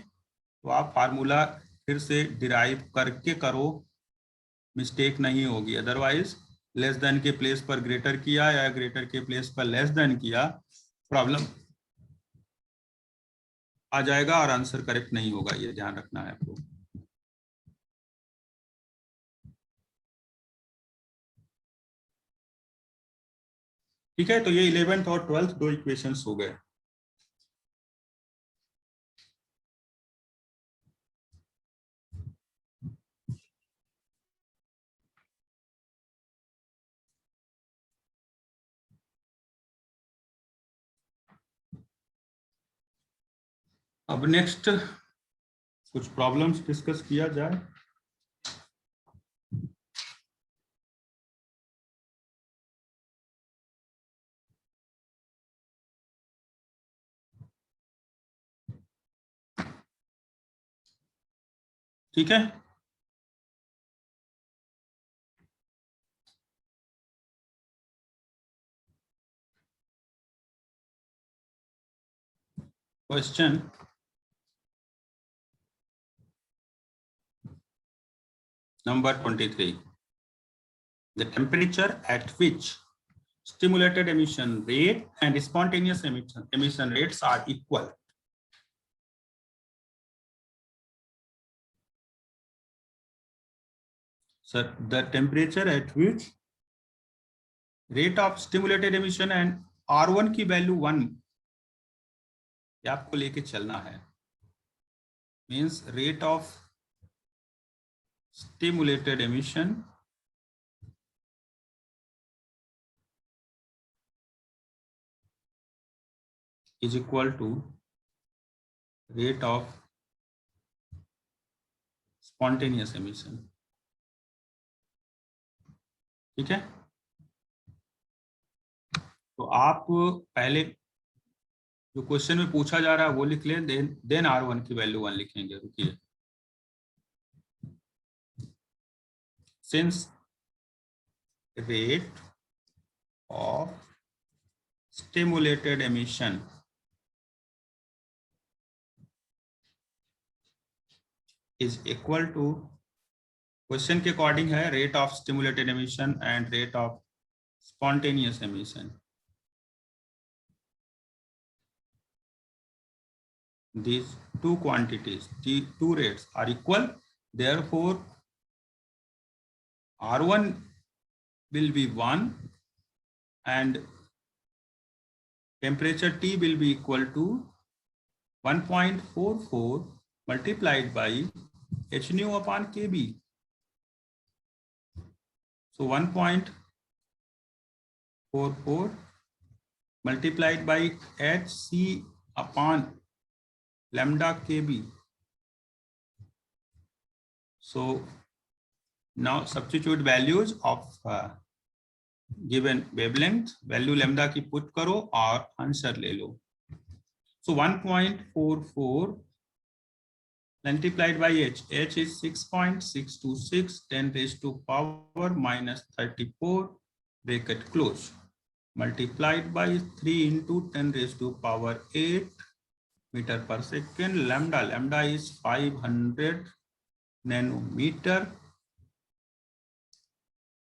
तो आप फार्मूला फिर से डिराइव करके करो, मिस्टेक नहीं होगी। अदरवाइज लेस देन के प्लेस पर ग्रेटर किया या ग्रेटर के प्लेस पर लेस देन किया, प्रॉब्लम आ जाएगा और आंसर करेक्ट नहीं होगा, ये ध्यान रखना है आपको। ठीक है, तो ये 11th और 12th दो इक्वेशंस हो गए। अब नेक्स्ट कुछ प्रॉब्लम्स डिस्कस किया जाए। ठीक है, question number 23, the temperature at which stimulated emission rate and spontaneous emission rates are equal Sir, the temperature at which rate of stimulated emission and R1 की वैल्यू 1, ये आपको लेके चलना है. Means rate of stimulated emission is equal to rate of spontaneous emission. ठीक है. तो आप पहले जो क्वेश्चन में पूछा जा रहा है वो लिख लें, देन R1 की वैल्यू 1 लिखेंगे. रुकिए. Since rate of stimulated emission is equal to, question के अकॉर्डिंग है rate of stimulated emission and rate of spontaneous emission. These two quantities, the two rates are equal. Therefore, R1 will be 1 and temperature T will be equal to 1.44 multiplied by h nu upon kb. So 1.44 multiplied by hc upon lambda kb. So now substitute values of given wavelength, value lambda की put करो और आंसर ले लो. So 1.44 multiplied by h is 6.626 10 raised to power minus 34 bracket close, multiplied by 3 into 10 raised to power 8 meter per second. Lambda is 500 nanometer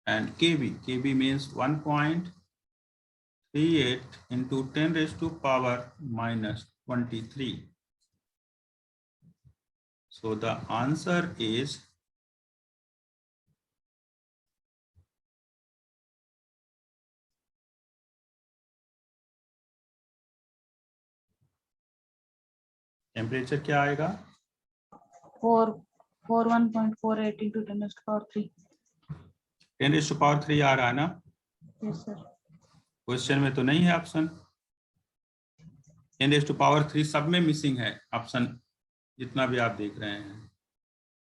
and kb means 1.38 into 10 raised to power minus 23. So the answer is temperature क्या आएगा? 41.48 into 10 raised to power 3. 10 raised to power 3 आ रहा है ना? Yes sir. क्वेश्चन में तो नहीं है ऑप्शन. 10 raised to power 3 सब में मिसिंग है ऑप्शन, जितना भी आप देख रहे हैं.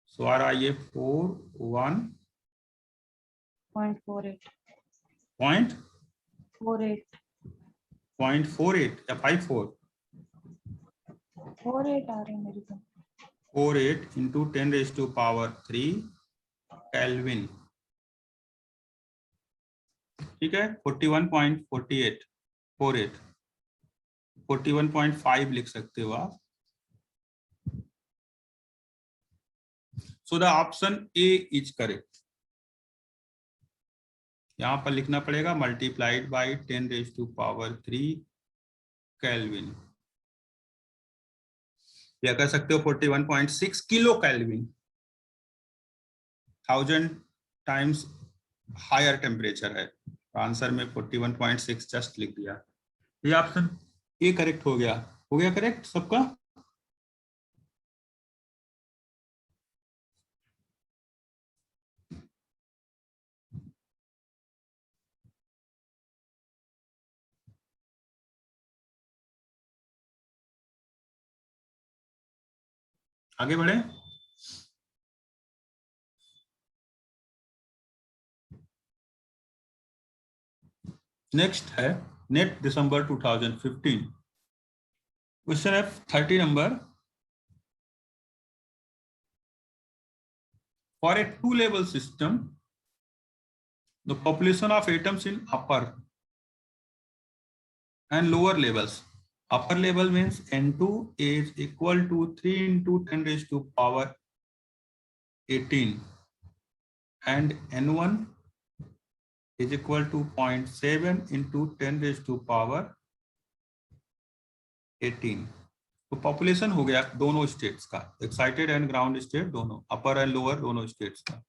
सो आ रहा है ये 41.48 0.48 या 54 48 आ रहे हैं मेरे को. 48 into 10 raised to power 3 kelvin. ठीक है. 41.48 48 41.5 लिख सकते हो आप. So the option A is correct. यहां पर लिखना पड़ेगा multiplied by 10 raised to power 3 kelvin, या कह सकते हो 41.6 kilo kelvin. 1000 times higher temperature है. आंसर में 41.6 जस्ट लिख दिया. ये ऑप्शन ए करेक्ट हो गया. हो गया करेक्ट सबका? आगे बढ़े. नेक्स्ट है नेट दिसंबर 2015. क्वेश्चन है 30 number. For a two-level system, the population of atoms in upper and lower levels. Upper level means N2 is equal to 3 into 10 raised to power 18 and N1 is equal to 0.7 into 10 raised to power 18. तो पॉपुलेशन हो गया दोनों स्टेट्स का, एक्साइटेड एंड ग्राउंड स्टेट दोनों, अपर एंड लोअर दोनों स्टेट्स का.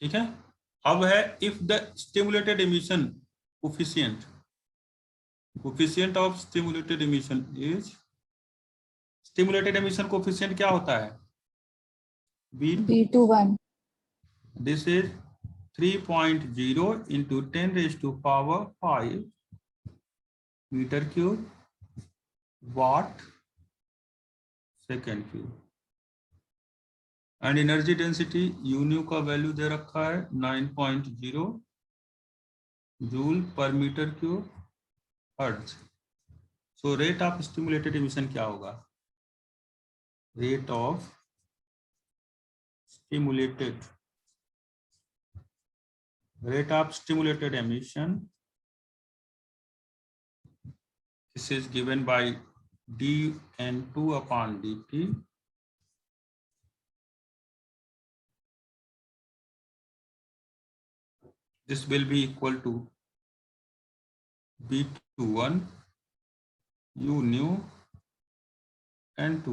ठीक है। अब है if the stimulated emission coefficient of stimulated emission is, stimulated emission coefficient क्या होता है? B21. This is 3.0 into 10 raised to power 5 metre cube watt second cube. And energy density u nu का वैल्यू दे रखा है 9.0 joule per metre cube hertz. So rate of stimulated emission क्या होगा? Rate of stimulated emission, this is given by dN2 upon dt this will be equal to B21 U nu N2.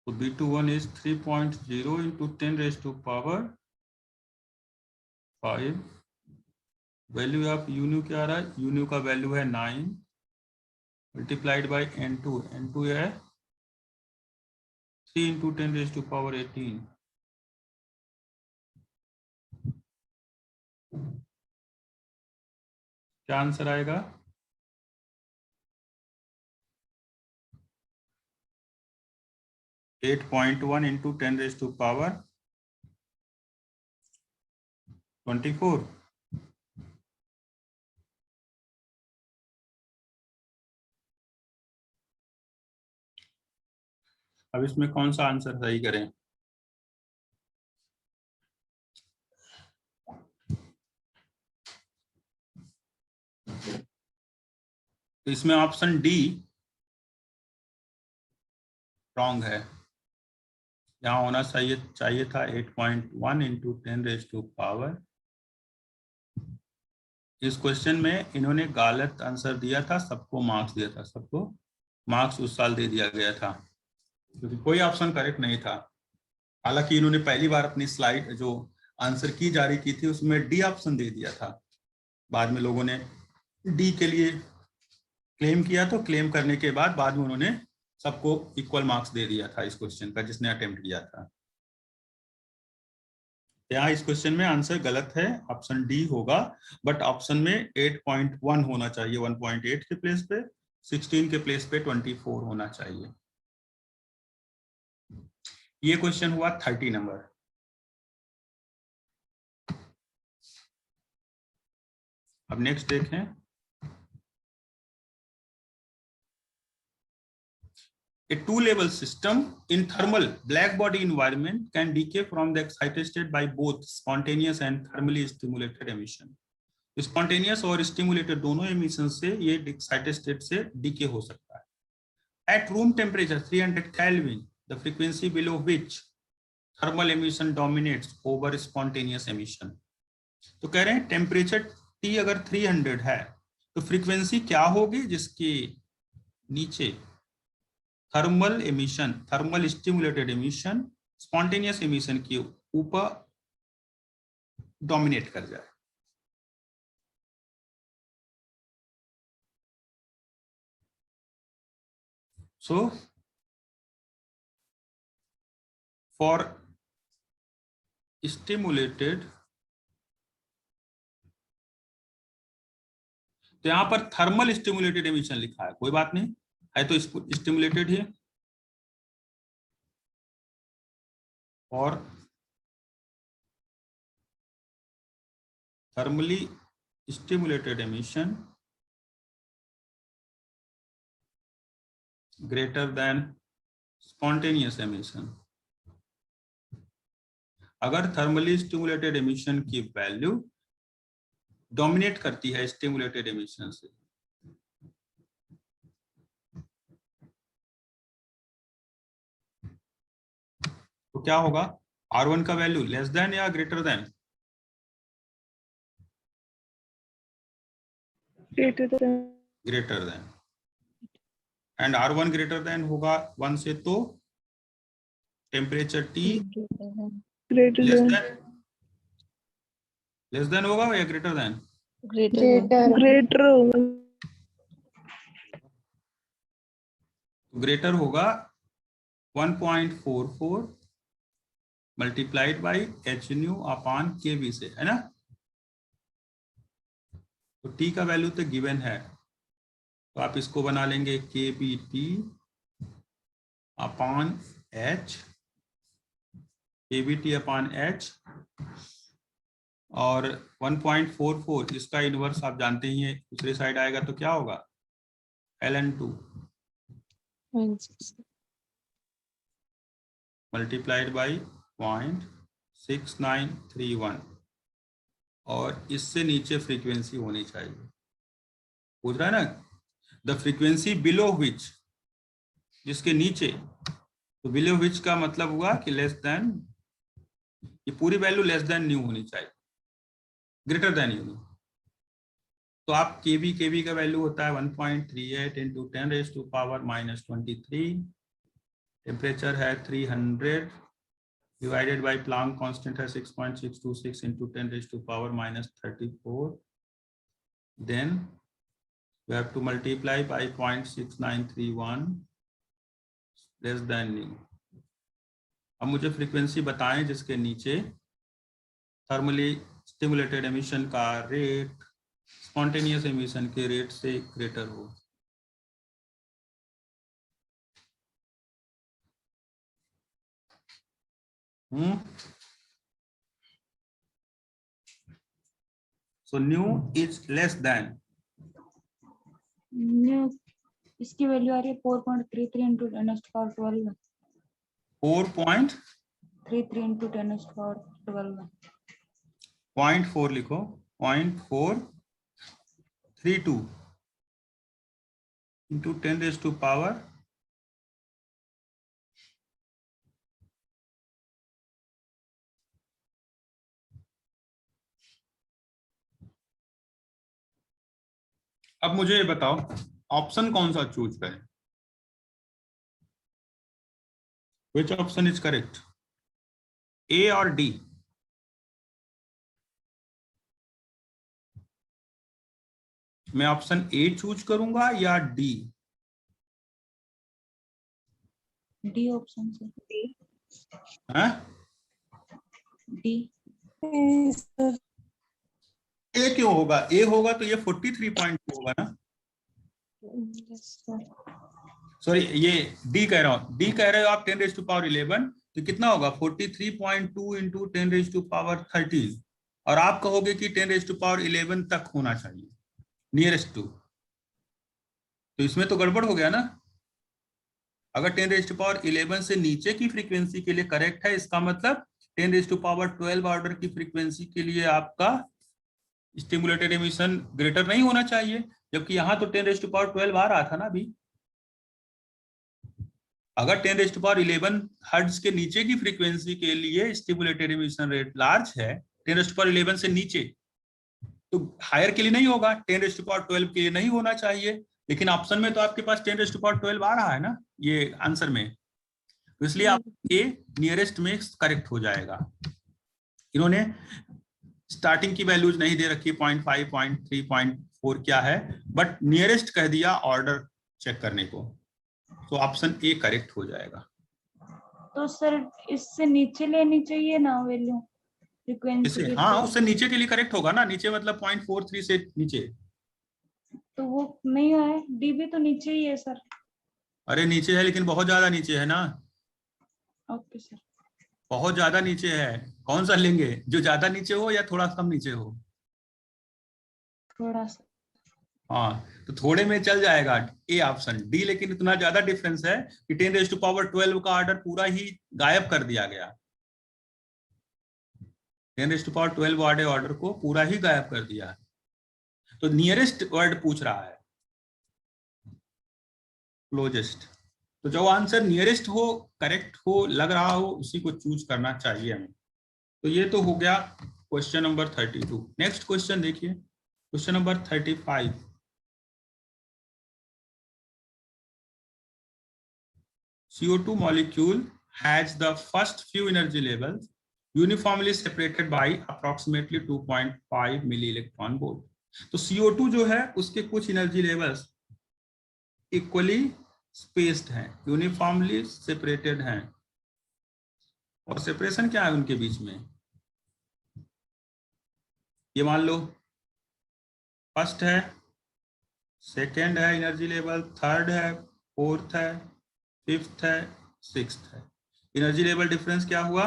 So B21 is 3.0 into 10 raised to power 5। Value of u nu क्या आ रहा है? यून्यू का वैल्यू है 9 मल्टीप्लाइड बाई N2, N2 है 3 into 10 raised to power 18। क्या आंसर आएगा? 8.1 into 10 raised to power 24। अब इसमें कौन सा आंसर सही करें? तो इसमें ऑप्शन डी रॉन्ग है। यहाँ होना चाहिए था 8.1 into 10 raised to power। इस क्वेश्चन में इन्होंने गलत आंसर दिया था, सबको मार्क्स दिया था, सबको मार्क्स उस साल दे दिया गया था क्योंकि कोई ऑप्शन करेक्ट नहीं था। हालांकि इन्होंने पहली बार अपनी स्लाइड जो आंसर की जारी की थी उसमें डी ऑप्शन दे दिया था, बाद में लोगों ने डी के लिए क्लेम किया, तो क्लेम करने के बाद में उन्होंने सबको इक्वल मार्क्स दे दिया था इस क्वेश्चन का जिसने अटेम्प्ट किया था। यहाँ इस क्वेश्चन में आंसर गलत है, ऑप्शन डी होगा, बट ऑप्शन में 8.1 होना चाहिए 1.8 के प्लेस पे, 16 के प्लेस पे 24 होना चाहिए। ये क्वेश्चन हुआ 30 नंबर। अब नेक्स्ट देखें, a two-level system in thermal black body environment can decay from the excited state by both spontaneous and thermally stimulated emission। Spontaneous और stimulated दोनों emission से ये excited state से decay हो सकता है। At room temperature 300 Kelvin, the frequency below which thermal emission dominates over spontaneous emission। तो कह रहे हैं टेम्परेचर T अगर 300 है तो फ्रीक्वेंसी क्या होगी जिसके नीचे thermal emission, thermal stimulated emission spontaneous emission के ऊपर डोमिनेट कर जाए। सो फॉर स्टिमुलेटेड, तो यहां पर थर्मल स्टिमुलेटेड एमिशन लिखा है, कोई बात नहीं है तो स्टिमुलेटेड ही, और thermally stimulated emission greater than spontaneous emission. अगर थर्मली स्टिमुलेटेड एमिशन की वैल्यू डोमिनेट करती है स्टिमुलेटेड एमिशन से, तो क्या होगा? R1 का वैल्यू लेस देन या greater than? Greater than. And R1 greater than होगा 1 से, तो temperature T Greater less than. Than, less than होगा या ग्रेटर देन? Greater होगा. ग्रेटर होगा 1.44 multiplied by h nu upon k v से, है ना? तो टी का वैल्यू तो गिवन है, तो आप इसको बना लेंगे के बी टी अपॉन एच, के बी टी अपॉन एच, और 1.44 इसका इनवर्स आप जानते ही हैं, दूसरी साइड आएगा तो क्या होगा? ln2 मल्टीप्लाइड बाई 0.6931, और इससे नीचे फ्रीक्वेंसी होनी चाहिए, पूछ रहा है ना? द फ्रीक्वेंसी बिलो विच, जिसके नीचे, तो बिलो विच का मतलब हुआ कि लेस देन, ये पूरी वैल्यू लेस देन न्यू होनी चाहिए, ग्रेटर देन न्यू। तो आप केवी का वैल्यू होता है 1.38 इंटू 10⁻⁻23, टेम्परेचर है 300 डिवाइडेड बाय प्लांक कांस्टेंट है 6.626 into 10⁻⁻34, then you have to multiply by 0.6931 less than nu. अब मुझे फ्रीक्वेंसी बताएं जिसके नीचे थर्मली स्टिमुलेटेड एमिशन का रेट स्पॉन्टेनियस एमिशन के रेट से ग्रेटर हो। So nu is less than, nu इसकी वैल्यू आ रही है 4.33 इंटू 10⁻12 4.33 इंटू 10⁻12 0.4 लिखो, 0.432 इंटू 10⁻⁻। अब मुझे ये बताओ ऑप्शन कौन सा चूज करें, विच ऑप्शन इज करेक्ट, ए और डी? मैं ऑप्शन ए चूज करूंगा या डी? डी ऑप्शन से, डी। ए क्यों होगा? ए होगा तो ये 43.2 होगा ना? सॉरी, ये डी कह रहा हूं, डी कह रहे हो आप 10⁻11, तो कितना होगा? 43.2 इंटू 10⁻13, और आप कहोगे कि 10⁻11 तक होना चाहिए, नियरेस्ट टू, तो इसमें तो गड़बड़ हो गया ना। अगर 10⁻11 से नीचे की फ्रीक्वेंसी के लिए करेक्ट है, इसका मतलब 10⁻12 ऑर्डर की फ्रीक्वेंसी के लिए आपका स्टिमुलेटेड एमिशन ग्रेटर नहीं होना चाहिए, जबकि यहां तो 10⁻12 आ रहा था ना अभी। अगर 10⁻11 हर्ट्ज के नीचे की फ्रीक्वेंसी के लिए स्टिमुलेटेड एमिशन रेट लार्ज है, 10⁻11 से नीचे, तो हायर के लिए नहीं होगा, 10⁻12 के लिए नहीं होना चाहिए, लेकिन ऑप्शन में तो आपके पास 10⁻12 आ रहा है ना ये आंसर में, तो इसलिए आप ये नियरेस्ट में करेक्ट हो जाएगा। इन्होंने स्टार्टिंग की वैल्यूज नहीं दे रखी 0.5, 0.3, 0.4 क्या है, बट नियरेस्ट कह दिया ऑर्डर चेक करने को, तो ऑप्शन ए करेक्ट हो जाएगा। तो सर इससे नीचे लेनी चाहिए ना वैल्यू फ्रीक्वेंसी? इसे हाँ, उससे नीचे के लिए करेक्ट होगा ना, नीचे मतलब 0.43 से नीचे। तो वो नहीं है, डी भी तो नीचे ही है सर। अरे नीचे है, लेकिन बहुत ज्यादा नीचे है ना। Okay sir. बहुत ज्यादा नीचे है, कौन सा लेंगे, जो ज्यादा नीचे हो या थोड़ा कम नीचे हो? थोड़ा सा। हाँ, तो थोड़े में चल जाएगा ए ऑप्शन। डी लेकिन इतना ज्यादा डिफरेंस है कि 10⁻12 का ऑर्डर पूरा ही गायब कर दिया गया, 10⁻12 वाले ऑर्डर को पूरा ही गायब कर दिया, तो नियरेस्ट वर्ड पूछ रहा है, क्लोजेस्ट। तो जो आंसर नियरेस्ट हो, करेक्ट हो, लग रहा हो, उसी को चूज करना चाहिए हमें। तो ये तो हो गया क्वेश्चन नंबर 32। नेक्स्ट क्वेश्चन देखिए, question number 35। CO2 molecule has the first few energy levels uniformly separated by approximately 2.5 milli electron volt. तो CO2 जो है उसके कुछ एनर्जी लेवल्स इक्वली स्पेस्ड हैं, यूनिफॉर्मली सेपरेटेड हैं। और सेपरेशन क्या है उनके बीच में, ये मान लो फर्स्ट है, सेकेंड है एनर्जी लेवल, थर्ड है, फोर्थ है, फिफ्थ है, सिक्स्थ है। एनर्जी लेवल डिफरेंस क्या हुआ,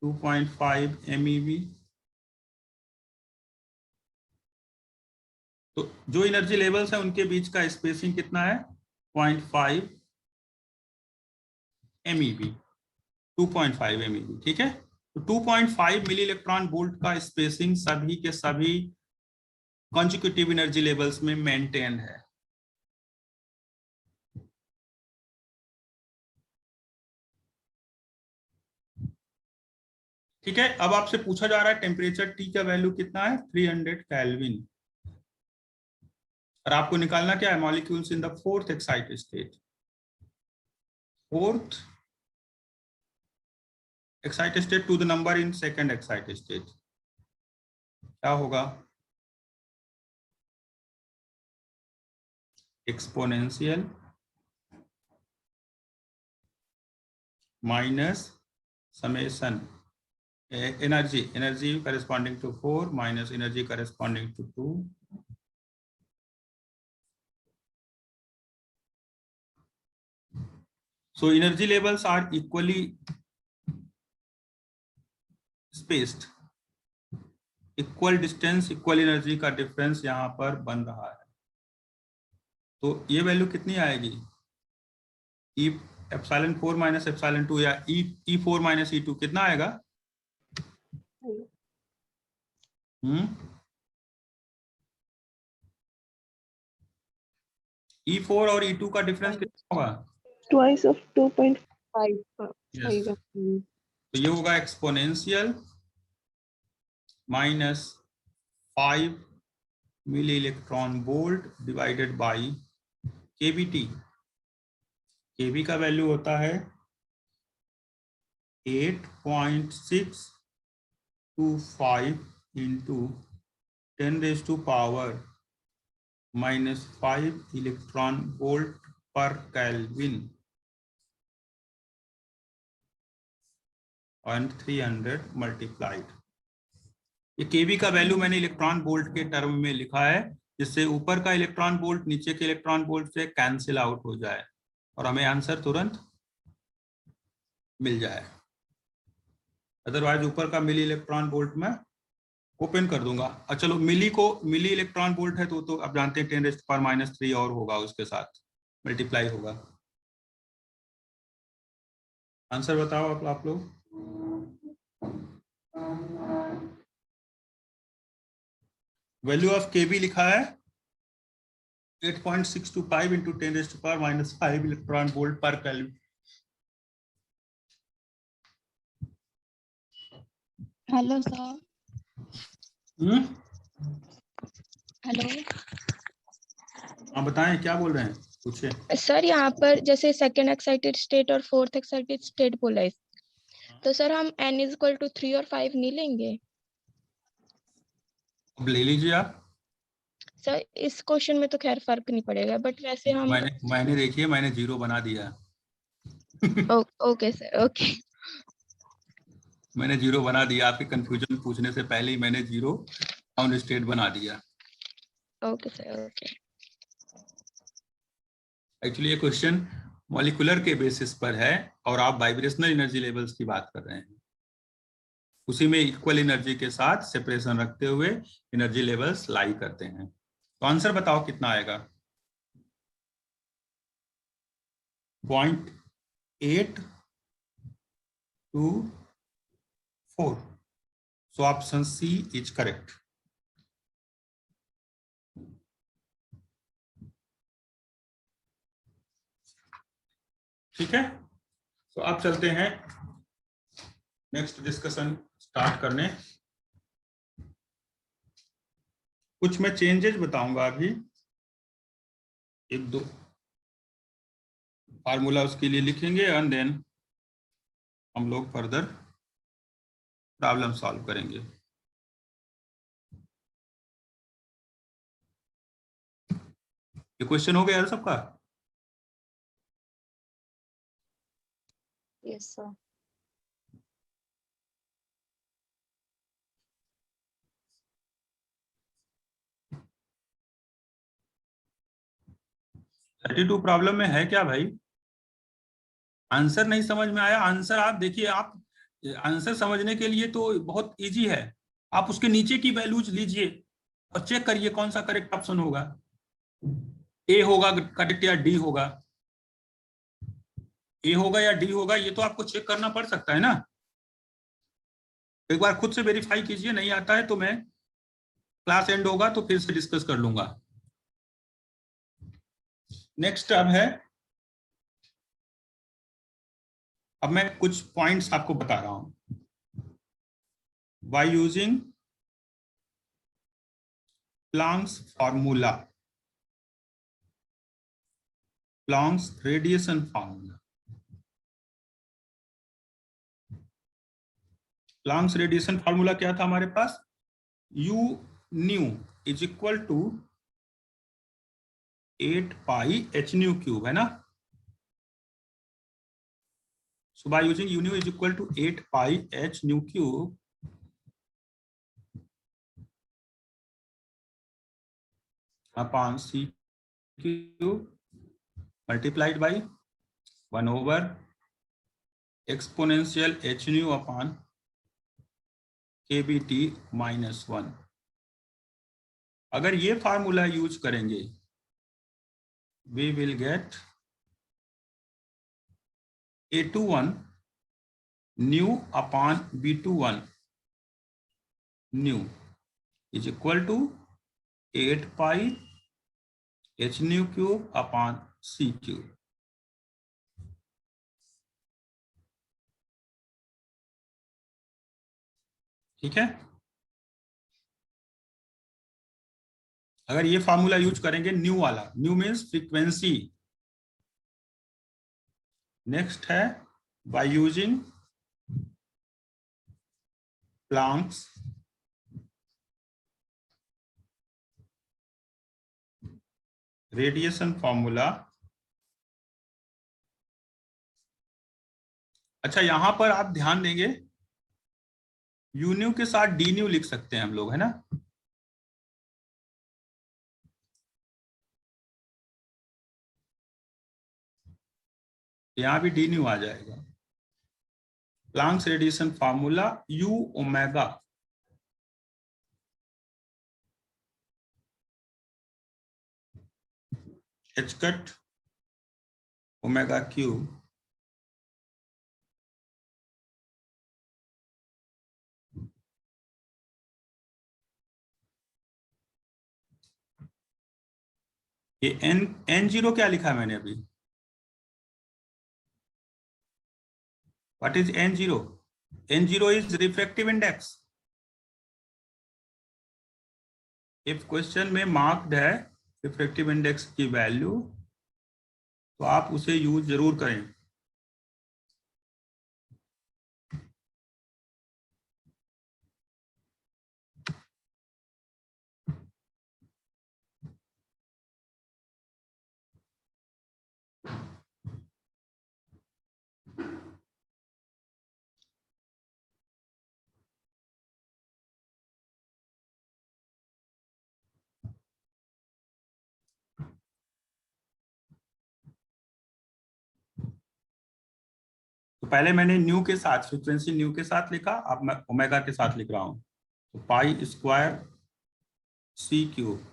2.5 MeV। तो जो एनर्जी लेवल्स है उनके बीच का स्पेसिंग कितना है, 0.5 MeV, 2.5 MeV, ठीक है। तो 2.5 मिली इलेक्ट्रॉन वोल्ट का स्पेसिंग सभी के सभी कॉन्जिक्यूटिव एनर्जी लेवल्स में मेंटेन है। ठीक है, अब आपसे पूछा जा रहा है टेम्परेचर T का वैल्यू कितना है, 300 केल्विन। और आपको निकालना क्या है, molecules in the fourth excited state. Fourth excited state to the number in second excited state, क्या होगा, exponential minus summation energy corresponding to 4 minus energy corresponding to 2 so energy levels are equally spaced, equal distance equal energy का डिफरेंस यहां पर बन रहा है। तो ये वैल्यू कितनी आएगी, E एप्सिलॉन 4 माइनस एप्सिलॉन 2 या E4 माइनस E2 कितना आएगा, E4 और E2 का डिफरेंस कितना होगा, twice of 2.5 yes. तो ये होगा exponential minus 5 milli electron volt divided by KVT. KV का वैल्यू होता है 8.625 into 10⁻⁻⁻5 electron volt per kelvin और 300 मल्टीप्लाइड। ये केवी का वैल्यू मैंने इलेक्ट्रॉन वोल्ट के टर्म में लिखा है, जिससे ऊपर का इलेक्ट्रॉन वोल्ट नीचे के इलेक्ट्रॉन वोल्ट से कैंसिल आउट हो जाए और हमें आंसर तुरंत मिल जाए। अदरवाइज ऊपर का मिली इलेक्ट्रॉन वोल्ट में ओपन कर दूंगा। और चलो मिली इलेक्ट्रॉन वोल्ट है तो आप जानते हैं 10⁻³ और होगा, उसके साथ मल्टीप्लाई होगा। आंसर बताओ आप लोग। वैल्यू ऑफ केवी लिखा है 8.625 into 10⁻⁻5 electron volt per kelvin. Hello sir. Hello, हाँ बताएं, क्या बोल रहे हैं, पूछिए। सर यहाँ पर जैसे सेकेंड एक्साइटेड स्टेट और फोर्थ एक्साइटेड स्टेट बोला है, तो सर हम n = 3 और 5 नहीं लेंगे? अब ले लीजिए आप। सर इस क्वेश्चन में तो खैर फर्क नहीं पड़ेगा, बट वैसे हम मैंने देखिए मैंने 0 बना दिया। Okay sir, okay. मैंने 0 बना दिया, आपके कंफ्यूजन पूछने से पहले ही मैंने 0 डाउन स्टेट बना दिया। Okay sir, okay. एक्चुअली ये क्वेश्चन मॉलिक्यूलर के बेसिस पर है और आप वाइब्रेशनल एनर्जी लेवल्स की बात कर रहे हैं, उसी में इक्वल एनर्जी के साथ सेपरेशन रखते हुए एनर्जी लेवल्स लाई करते हैं। तो आंसर बताओ कितना आएगा, 0.824। So option C is correct. ठीक है, तो अब चलते हैं नेक्स्ट डिस्कशन स्टार्ट करने। कुछ मैं चेंजेस बताऊंगा अभी, 1-2 फार्मूला उसके लिए लिखेंगे एंड देन हम लोग फर्दर प्रॉब्लम सॉल्व करेंगे। ये क्वेश्चन हो गया है सबका? Yes, sir. Thirty two problem में है क्या भाई? आंसर नहीं समझ में आया? आंसर आप देखिए, आप आंसर समझने के लिए तो बहुत इजी है, आप उसके नीचे की वैल्यूज लीजिए और चेक करिए कौन सा करेक्ट ऑप्शन होगा। ए होगा करेक्ट या डी होगा? ए होगा या डी होगा, ये तो आपको चेक करना पड़ सकता है ना। एक बार खुद से वेरीफाई कीजिए, नहीं आता है तो मैं क्लास एंड होगा तो फिर से डिस्कस कर लूंगा। नेक्स्ट अब है, अब मैं कुछ पॉइंट्स आपको बता रहा हूं। By using Planck's formula, Planck's radiation formula. Planck's radiation formula क्या था हमारे पास? U nu is equal to 8 pi h nu cube, है ना। So by using U nu is equal to 8 pi h nu cube upon c cube multiplied by 1 over exponential h nu upon kbt minus 1। अगर ये फार्मूला यूज करेंगे we will get A21 nu upon B21 nu is equal to 8 pi h nu cube upon c cube। ठीक है, अगर ये फार्मूला यूज करेंगे न्यू वाला, न्यू मीन्स फ्रीक्वेंसी। नेक्स्ट है bye using Planck's radiation formula. अच्छा, यहां पर आप ध्यान देंगे यू न्यू के साथ डी न्यू लिख सकते हैं हम लोग, है ना। यहां भी डी न्यू आ जाएगा। Planck's radiation formula u omega h cut omega cube ये एन जीरो क्या लिखा है मैंने अभी? What is n zero? N zero is refractive index. If question में मार्क्ड है रिफ्रैक्टिव इंडेक्स की वैल्यू तो आप उसे यूज जरूर करें। तो पहले मैंने न्यू के साथ, फ्रीक्वेंसी न्यू के साथ लिखा, अब मैं ओमेगा के साथ लिख रहा हूं। तो pi square c cube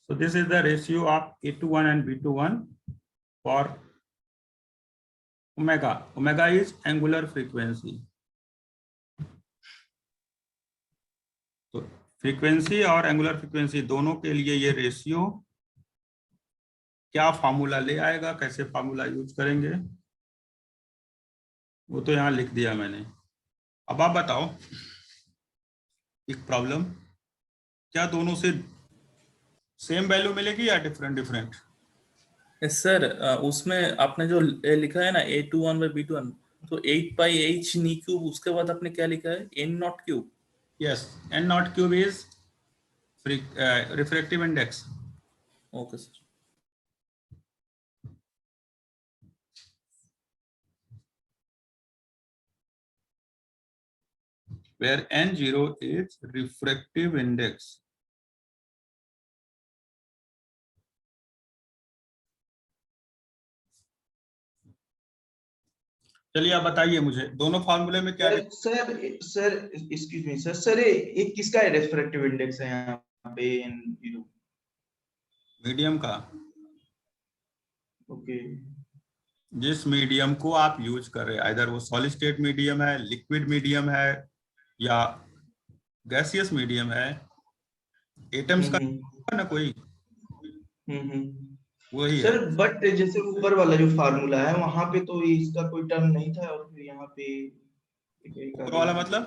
So this is the ratio of A21 and B21 for omega. Omega is angular frequency. तो फ्रीक्वेंसी और एंगुलर फ्रीक्वेंसी दोनों के लिए ये रेशियो क्या फार्मूला ले आएगा, कैसे फार्मूला यूज करेंगे वो तो यहाँ लिख दिया मैंने। अब आप बताओ एक प्रॉब्लम, क्या दोनों से सेम वैल्यू मिलेगी या डिफरेंट डिफरेंट? सर उसमें आपने जो लिखा है ना A21/B21, तो 8πh नी क्यूब, उसके बाद आपने क्या लिखा है N0 cube? Yes, N0 cube is refractive index. Okay sir. where N0 is refractive index. चलिए आप बताइए मुझे दोनों फार्मूले में क्या सर एक्सक्यूज मी सर ये किसका है रिफ्रैक्टिव इंडेक्स है यहाँ पे? मीडियम का। ओके। जिस मीडियम को आप यूज कर रहे हैं, इधर वो सॉलिड स्टेट मीडियम है, लिक्विड मीडियम है या गैसियस मीडियम है, एटम्स का ना कोई वही सर है। बट जैसे ऊपर वाला जो फार्मूला है वहां पे तो इसका कोई टर्म नहीं था और फिर यहाँ पे ऊपर वाला मतलब?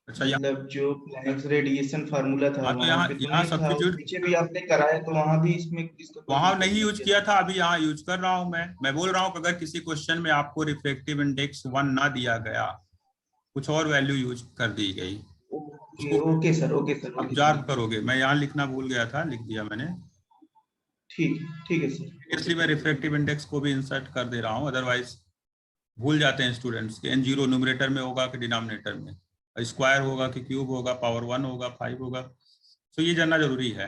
अच्छा, मतलब जो प्लैनेट रेडिएशन फार्मूला था तो वहां पे तो यहाँ नहीं था, सब्स्टिट्यूट पीछे भी आपने कराया तो वहां भी इसमें इसका वहां नहीं यूज किया था, अभी यहाँ यूज कर रहा हूं मैं बोल रहा हूँ कि अगर किसी क्वेश्चन में आपको रिफ्रैक्टिव इंडेक्स 1 ना दिया गया, कुछ और वैल्यू यूज कर दी गई, ओके सर ऑब्जर्व करोगे। मैं यहाँ लिखना भूल गया था, लिख दिया मैंने। ठीक है सर। इसलिए मैं रिफ्रैक्टिव इंडेक्स को भी इंसर्ट कर दे रहा हूँ, अदरवाइज भूल जाते हैं स्टूडेंट्स कि N0 न्यूमरेटर में होगा कि डिनोमिनेटर में, स्क्वायर होगा कि क्यूब होगा, पावर 1 होगा, 5 होगा। तो ये जानना जरूरी है।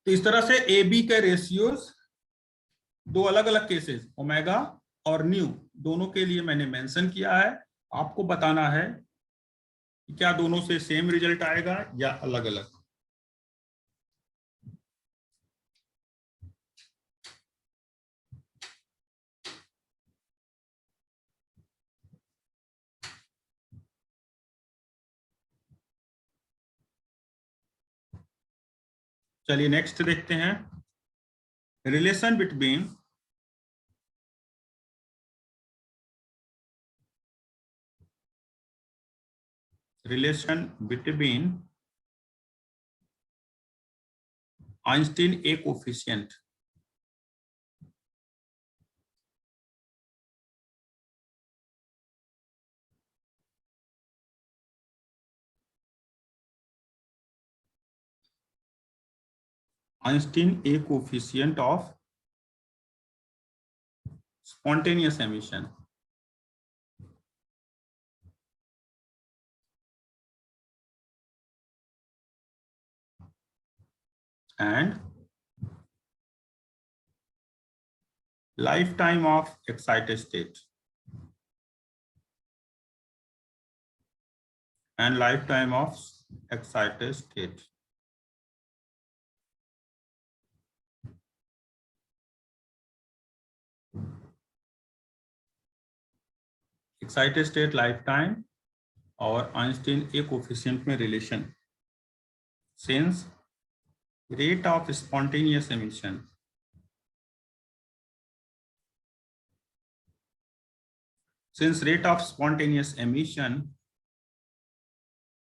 तो इस तरह से ए बी के रेशियोज दो अलग अलग केसेस, ओमेगा और न्यू, दोनों के लिए मैंने मेंशन किया है। आपको बताना है कि क्या दोनों से सेम रिजल्ट आएगा या अलग अलग। चलिए नेक्स्ट देखते हैं, relation between Einstein A coefficient of spontaneous emission and lifetime of excited state excited state life time और आइंस्टीन ए कोफिशिएंट में relation. Since rate of spontaneous emission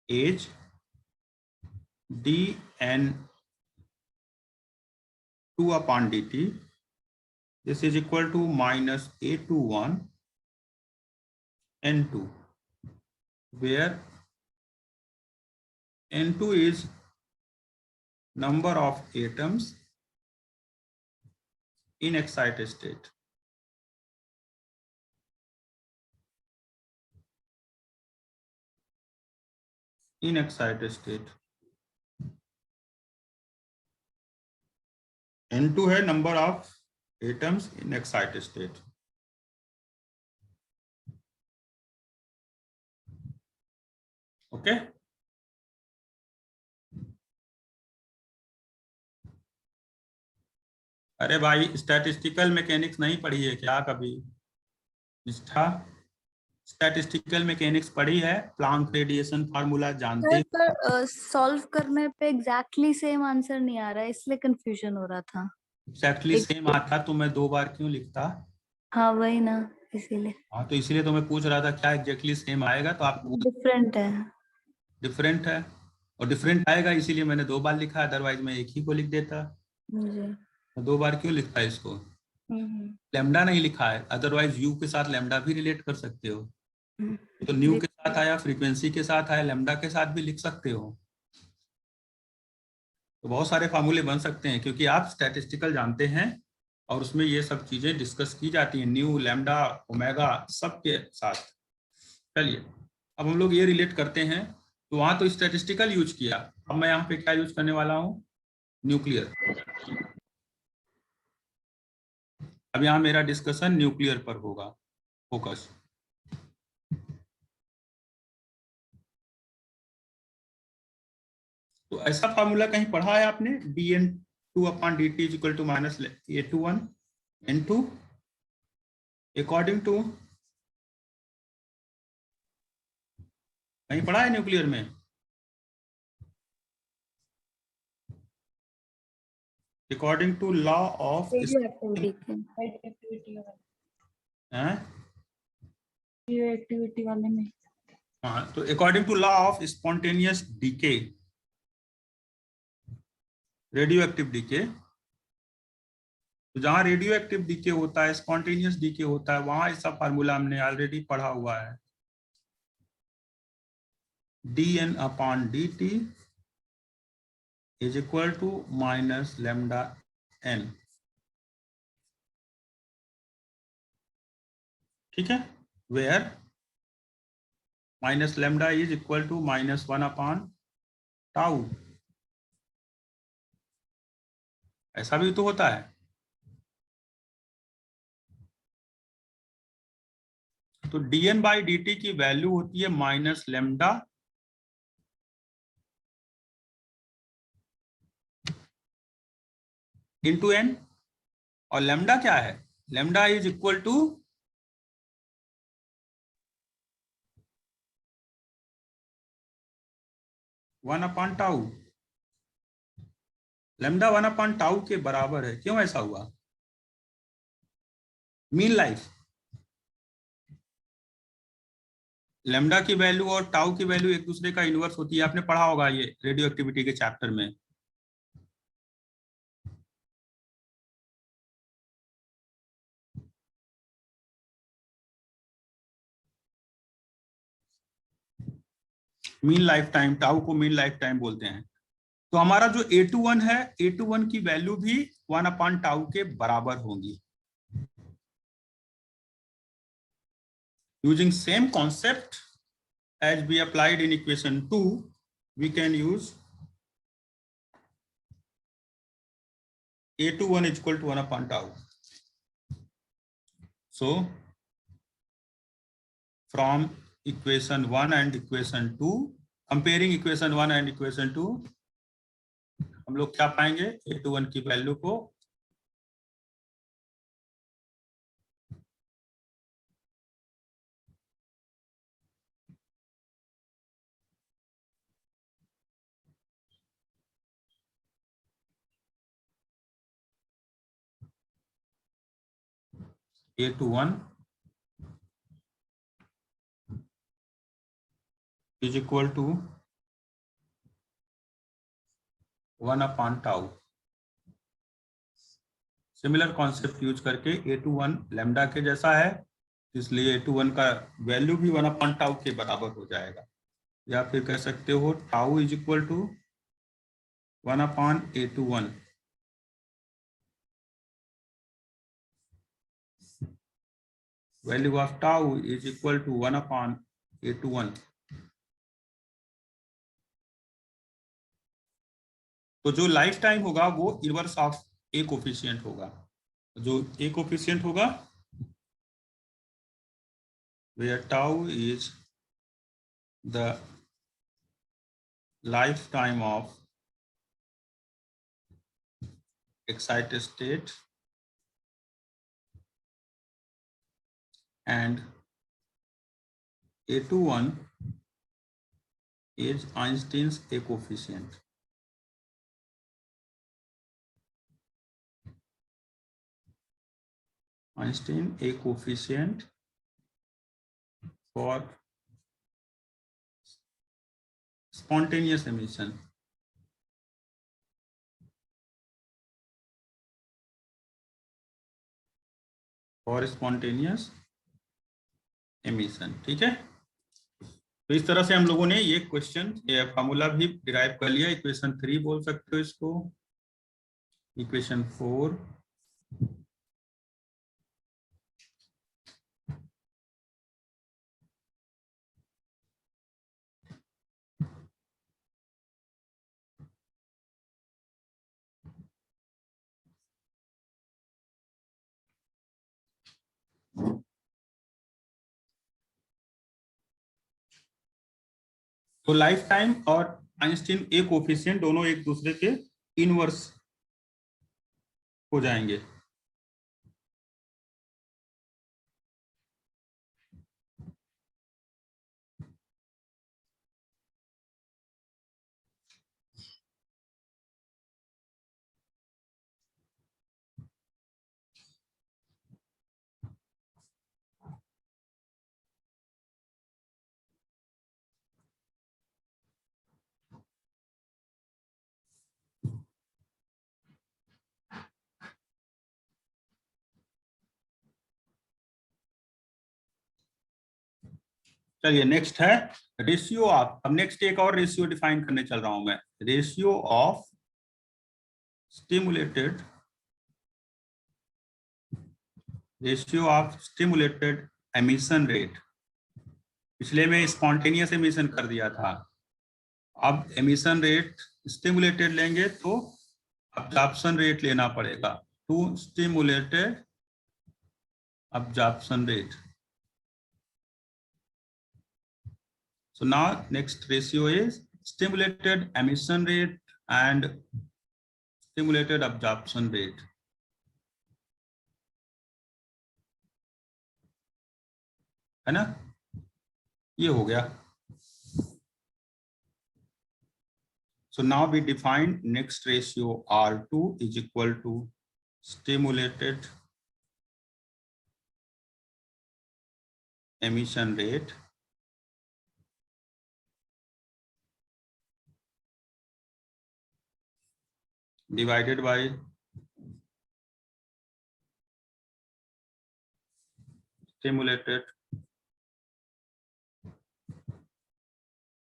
is dN2/dt, this is equal to minus A21 N2, where N2 is number of atoms in excited state. N2 है number of atoms in excited state. Okay, अरे भाई स्टैटिस्टिकल मैकेनिक्स नहीं पढ़ी है क्या कभी? निष्ठा, स्टैटिस्टिकल मैकेनिक्स पढ़ी है? प्लांक रेडिएशन फार्मूला जानते हो? पर सॉल्व करने पे एग्जैक्टली सेम आंसर नहीं आ रहा है, इसलिए कंफ्यूजन हो रहा था। एक्जैक्टली सेम आता तो मैं 2 बार क्यों लिखता? हाँ वही ना, इसीलिए। हाँ तो इसीलिए तो मैं पूछ रहा था क्या एग्जैक्टली सेम आएगा, तो आप डिफरेंट है। डिफरेंट है और डिफरेंट आएगा, इसीलिए मैंने 2 बार लिखा, अदरवाइज मैं एक ही को लिख देता। जी। तो 2 बार क्यों लिखता है इसको? हम्म, लैम्डा नहीं लिखा है, अदरवाइज यू के साथ लैम्डा भी रिलेट कर सकते हो। हम्म। तो न्यू के साथ आया, फ्रीक्वेंसी के साथ आया, लैम्डा के साथ भी लिख सकते हो। तो बहुत सारे फार्मूले बन सकते हैं क्योंकि आप स्टैटिस्टिकल जानते हैं और उसमें ये सब चीजें डिस्कस की जाती हैं, न्यू, लैम्डा, ओमेगा सब के साथ। चलिए अब हम लोग ये रिलेट करते हैं। तो वहां तो स्टैटिस्टिकल यूज किया, अब मैं यहाँ पे क्या यूज करने वाला हूँ? न्यूक्लियर। अब यहाँ मेरा डिस्कशन न्यूक्लियर पर होगा, फोकस। तो ऐसा फार्मूला कहीं पढ़ा है आपने? dN2/dt is equal to minus A21 N2 according to, कहीं पढ़ा है न्यूक्लियर में? According to law of radioactivity वाले में। हाँ, तो according to law of spontaneous decay, radio active decay, तो जहां रेडियो एक्टिव डीके होता है, स्पॉन्टेनियस डीके होता है, वहां इसका फार्मूला हमने ऑलरेडी पढ़ा हुआ है, dN/dt is equal to minus lambda n। ठीक है, where minus lambda is equal to -1/टाउ। ऐसा भी तो होता है। तो dN/dt की वैल्यू होती है माइनस लैम्डा इंटू n, और लैम्डा क्या है? लैम्डा इज इक्वल टू 1/टाउ। लैम्डा 1/टाउ के बराबर है। क्यों ऐसा हुआ? मीन लाइफ, लैम्डा की वैल्यू और टाउ की वैल्यू एक दूसरे का इनवर्स होती है, आपने पढ़ा होगा ये रेडियो एक्टिविटी के चैप्टर में। मीन लाइफ टाइम, टाउ को मीन लाइफ टाइम बोलते हैं। तो हमारा जो A21 है, A21 की वैल्यू भी 1/टाउ के बराबर होगी। Using same concept as we applied in equation 2, we can use A21 is equal to 1/tau. So from equation 1 and equation 2, comparing equation 1 and equation 2, हम लोग क्या पाएंगे? A21 की वैल्यू को A21 is equal to 1/tau। Similar concept use करके A21 लैम्डा के जैसा है, इसलिए A21 का वैल्यू भी 1/टाउ के बराबर हो जाएगा। या फिर कह सकते हो tau is equal to 1/A21। Value of tau is equal to 1/A21। तो जो लाइफ टाइम होगा वो इनवर्स ऑफ ए कोफिशिएंट होगा, जो ए कोफिशिएंट होगा where tau is the lifetime of excited state and A21 is Einstein's A coefficient. Einstein A coefficient for spontaneous emission. For spontaneous emission, ठीक है। तो इस तरह से हम लोगों ने ये क्वेश्चन, ये फॉर्मूला भी डिराइव कर लिया। इक्वेशन 3 बोल सकते हो इसको, इक्वेशन 4, तो लाइफ टाइम और आइंस्टीन ए कोफिशिएंट दोनों एक दूसरे के इनवर्स हो जाएंगे। चलिए नेक्स्ट है रेशियो ऑफ, अब नेक्स्ट एक और रेशियो डिफाइन करने चल रहा हूं मैं, ratio of stimulated, ratio of stimulated emission rate. पिछले में स्पॉन्टेनियस एमिशन कर दिया था, अब एमिशन रेट स्टिमुलेटेड लेंगे तो अब्जॉर्प्शन रेट लेना पड़ेगा, to stimulated absorption rate. So now next ratio is stimulated emission rate and stimulated absorption rate. है ना, ये हो गया। So now we define next ratio R2 is equal to stimulated emission rate divided by stimulated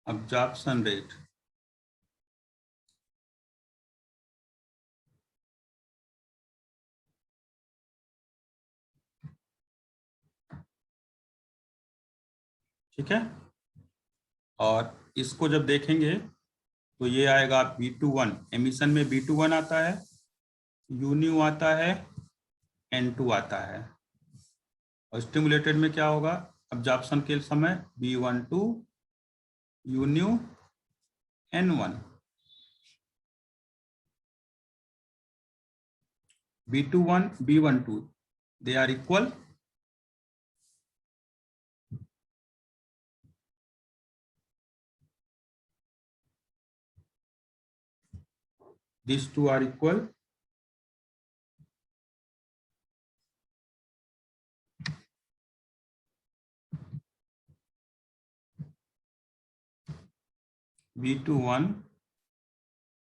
absorption rate. ठीक है, और इसको जब देखेंगे तो ये आएगा B21, एमिशन में B21 आता है, U आता है, N2 आता है, और स्टिमुलेटेड में क्या होगा अब्जॉर्प्शन के समय B12, U N1, B21, B12 they are equal, these two are equal, B21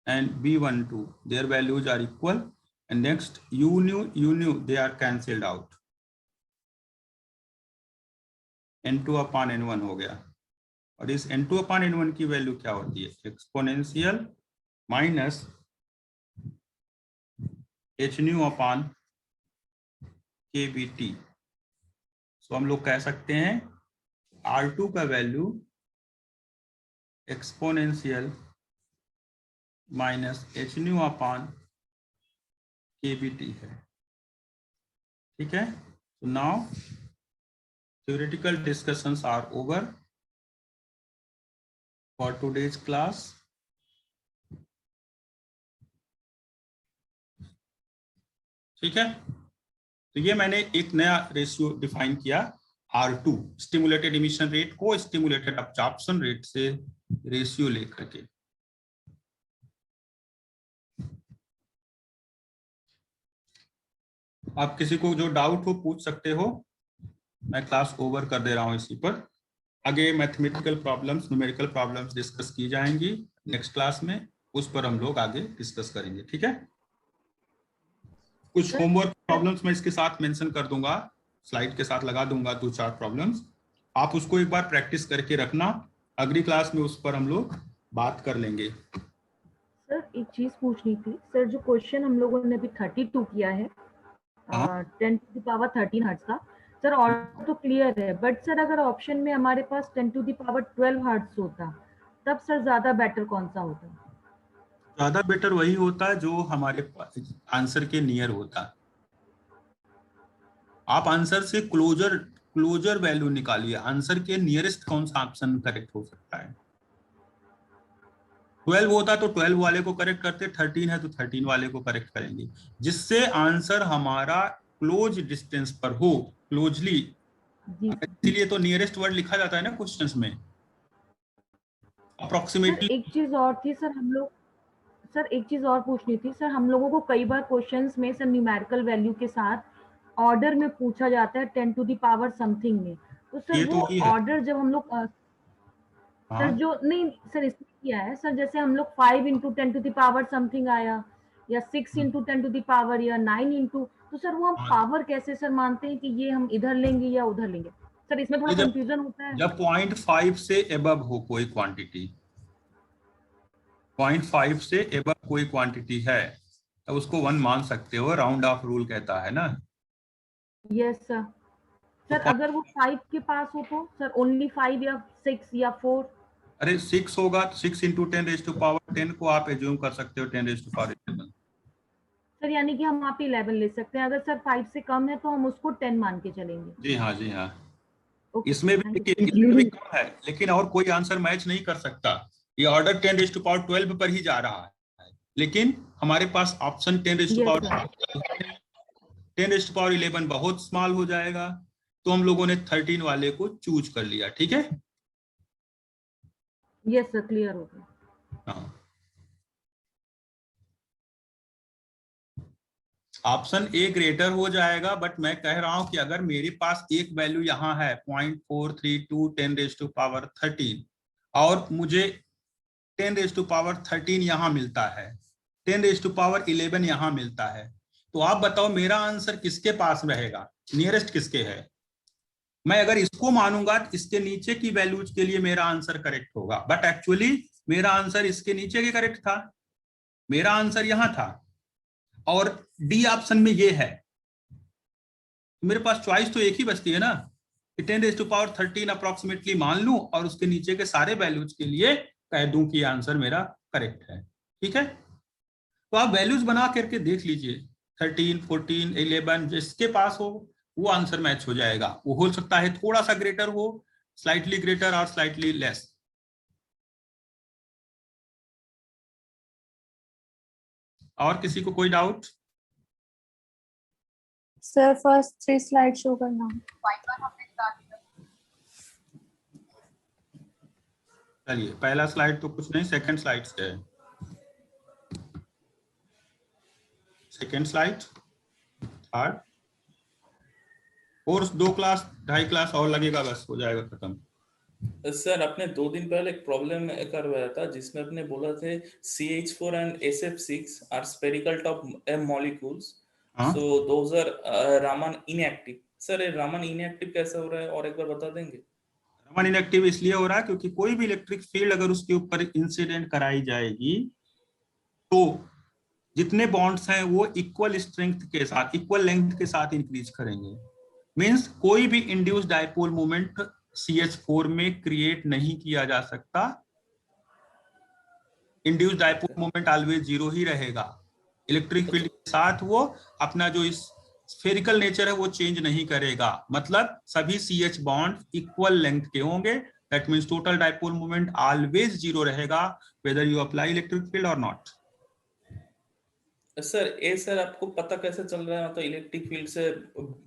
and B12 their values are equal, and next U they are cancelled out, N2 upon N1 हो गया, और इस N2 upon N1 की वैल्यू क्या होती है, exponential minus HNu upon KBT। सो हम लोग कह सकते हैं R2 का value exponential minus HNu upon KVT है। ठीक है, तो now theoretical discussions are over for today's class. ठीक है, तो ये मैंने एक नया रेशियो डिफाइन किया R2, स्टिमुलेटेड इमिशन रेट को स्टिमुलेटेड अब्जॉर्प्शन रेट से रेशियो लेकर के। आप किसी को जो डाउट हो पूछ सकते हो, मैं क्लास ओवर कर दे रहा हूं इसी पर। आगे mathematical problems, numerical problems discuss की जाएंगी नेक्स्ट क्लास में, उस पर हम लोग आगे डिस्कस करेंगे। ठीक है, कुछ होमवर्क प्रॉब्लम्स मैं इसके साथ मेंशन कर दूंगा, स्लाइड के साथ लगा दूंगा 2-4 प्रॉब्लम्स, आप उसको एक बार प्रैक्टिस करके रखना, अगली क्लास में उस पर हम लोग बात कर लेंगे। सर एक चीज पूछनी थी सर, जो क्वेश्चन हम लोगों ने अभी 32 किया है 10 टू द पावर 13 हर्ट्ज का, सर और तो क्लियर है, बट सर अगर ऑप्शन में हमारे पास 10 टू द पावर 12 हर्ट्ज होता, तब सर ज्यादा बेटर कौन सा होता? ज्यादा बेटर वही होता है जो हमारे आंसर के नियर होता है। आप आंसर से क्लोजर वैल्यू निकालिए, आंसर के नियरेस्ट कौन सा ऑप्शन करेक्ट हो सकता है। 12 होता तो 12 वाले को करेक्ट करते, 13 है तो 13 वाले को करेक्ट करेंगे, जिससे आंसर हमारा क्लोज डिस्टेंस पर हो, क्लोजली। इसीलिए तो नियरेस्ट वर्ड लिखा जाता है ना क्वेश्चंस में, अप्रोक्सीमेटली। एक चीज और थी सर, हम लोग सर एक चीज और पूछनी थी सर, हम लोगों को कई बार क्वेश्चंस में सर न्यूमेरिकल वैल्यू के साथ ऑर्डर में पूछा जाता है 10 टू द पावर समथिंग में, तो सर वो ऑर्डर जब हम लोग सर जो नहीं सर इसमें किया है सर, जैसे हम लोग 5 into 10 to the power something आया, या 6 इंटू 10 टू द पावर, या 9 इंटू, तो सर वो हम पावर कैसे सर मानते हैं कि ये हम इधर लेंगे या उधर लेंगे? सर इसमें थोड़ा कंफ्यूजन होता है। जब 0.5 से एबव हो कोई क्वांटिटी, 0.5 से एबव कोई क्वांटिटी है, तो उसको 1 मान सकते हो, राउंड ऑफ रूल कहता है ना। Yes sir. सर अगर वो 5 के पास हो तो सर ओनली 5 या 6 या 4? अरे 6 होगा, 6 इंटू 10 रेज़ टू पावर 10 को आप एज्यूम कर सकते हो 10 रेज़ टू पावर 11। सर यानी कि हम आप 11 ले सकते हैं, अगर सर 5 से कम है तो हम उसको 10 मान के चलेंगे। जी हाँ, जी हाँ। इसमें भी कम है, लेकिन और कोई आंसर मैच नहीं कर सकता। ये ऑर्डर 10 रेज़ टू पावर 12 पर ही जा रहा है, लेकिन हमारे पास option 10 raise to power 10 raise to power 11 बहुत स्मॉल हो जाएगा, तो हम लोगों ने 13 वाले को चूज कर लिया। ठीक है, यस सर, क्लियर हो गया। हाँ, ऑप्शन ए ग्रेटर हो जाएगा, बट मैं कह रहा हूं कि अगर मेरे पास एक वैल्यू यहाँ है 0.432 10 रेज़ टू पावर 13 और मुझे 10 रेज़ टू पावर 13 यहाँ मिलता है, 10 रेज़ टू पावर 11 यहाँ मिलता है, तो आप बताओ मेरा आंसर किसके पास रहेगा, नियरेस्ट किसके है? मैं अगर इसको मानूंगा तो इसके नीचे की वैल्यूज के लिए मेरा आंसर करेक्ट होगा, बट एक्चुअली मेरा आंसर इसके नीचे के करेक्ट था, मेरा आंसर यहां था, और डी ऑप्शन में ये है। मेरे पास चॉइस तो एक ही बचती है ना, 10 रेज़ टू पावर 13 अप्रोक्सीमेटली मान लूं और उसके नीचे के सारे वैल्यूज के लिए कह दूं कि आंसर मेरा करेक्ट है। ठीक है, तो आप वैल्यूज बना करके देख लीजिए, 13, 14, 11 जिसके पास हो वो आंसर मैच हो जाएगा। वो हो सकता है थोड़ा सा ग्रेटर हो, स्लाइटली ग्रेटर और स्लाइटली लेस। और किसी को कोई doubt? Sir first 3 slide show करना। चलिए, पहला स्लाइड तो कुछ नहीं, सेकंड स्लाइड से है। सेकंड स्लाइड, थर्ड, और 2 क्लास 2.5 क्लास और लगेगा, बस हो जाएगा खत्म। सर अपने 2 दिन पहले एक प्रॉब्लम करवाया था जिसमें अपने बोला थे CH4 and SF6 are spherical top molecules, so those are Raman inactive। Sir ये Raman inactive कैसे हो रहा है और एक बार बता देंगे? रामन इनएक्टिव इसलिए हो रहा है क्योंकि कोई भी इलेक्ट्रिक फील्ड अगर उसके ऊपर इंसिडेंट कराई जाएगी तो जितने बॉन्ड्स हैं वो इक्वल स्ट्रेंथ के साथ, इक्वल लेंथ के साथ इंक्रीज करेंगे। मींस कोई भी इंड्यूस्ड डायपोल मोमेंट CH4 में क्रिएट नहीं किया जा सकता। इंड्यूस्ड डायपोल मोमेंट ऑलवेज 0 ही रहेगा। इलेक्ट्रिक फील्ड के साथ वो अपना जो इस स्फेरिकल नेचर है वो चेंज नहीं करेगा, मतलब सभी CH बॉन्ड इक्वल लेंथ के होंगे। That means total dipole moment always zero रहेगा whether you apply electric field और नॉट। सर आपको पता कैसे चल रहा है, मतलब इलेक्ट्रिक फील्ड से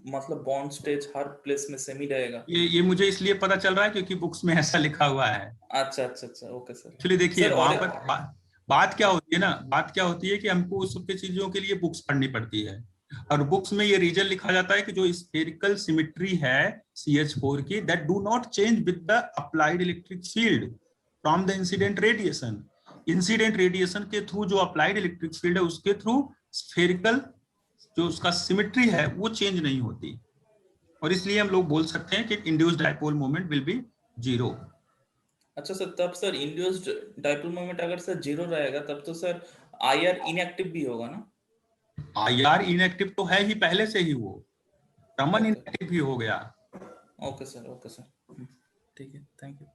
मतलब बॉन्ड स्टेज हर प्लेस में सेम ही रहेगा? ये मुझे इसलिए पता चल रहा है क्योंकि बुक्स में ऐसा लिखा हुआ है। अच्छा, ओके सर। एक्चुअली देखिए सर, वहां पर बात क्या होती है ना, बात क्या होती है कि हमको उस सब चीजों के लिए बुक्स पढ़नी पड़ती है, और बुक्स में ये रीजन लिखा जाता है कि जो स्फेरिकल सिमेट्री है CH4 की, that do not change with the applied electric field from the incident radiation. Incident radiation के थ्रू जो अप्लाइड इलेक्ट्रिक फील्ड है उसके थ्रू स्फेरिकल जो उसका सिमेट्री है वो चेंज नहीं होती, और इसलिए हम लोग बोल सकते हैं कि induced dipole moment will be zero. अच्छा सर, तब सर इंड्यूस्ड डाइपोल मोमेंट अगर सर जीरो रहेगा तब तो सर IR इनएक्टिव भी होगा ना? IR इनएक्टिव तो है ही पहले से ही, वो रमन इनएक्टिव भी हो गया। ओके सर, ठीक है, थैंक यू।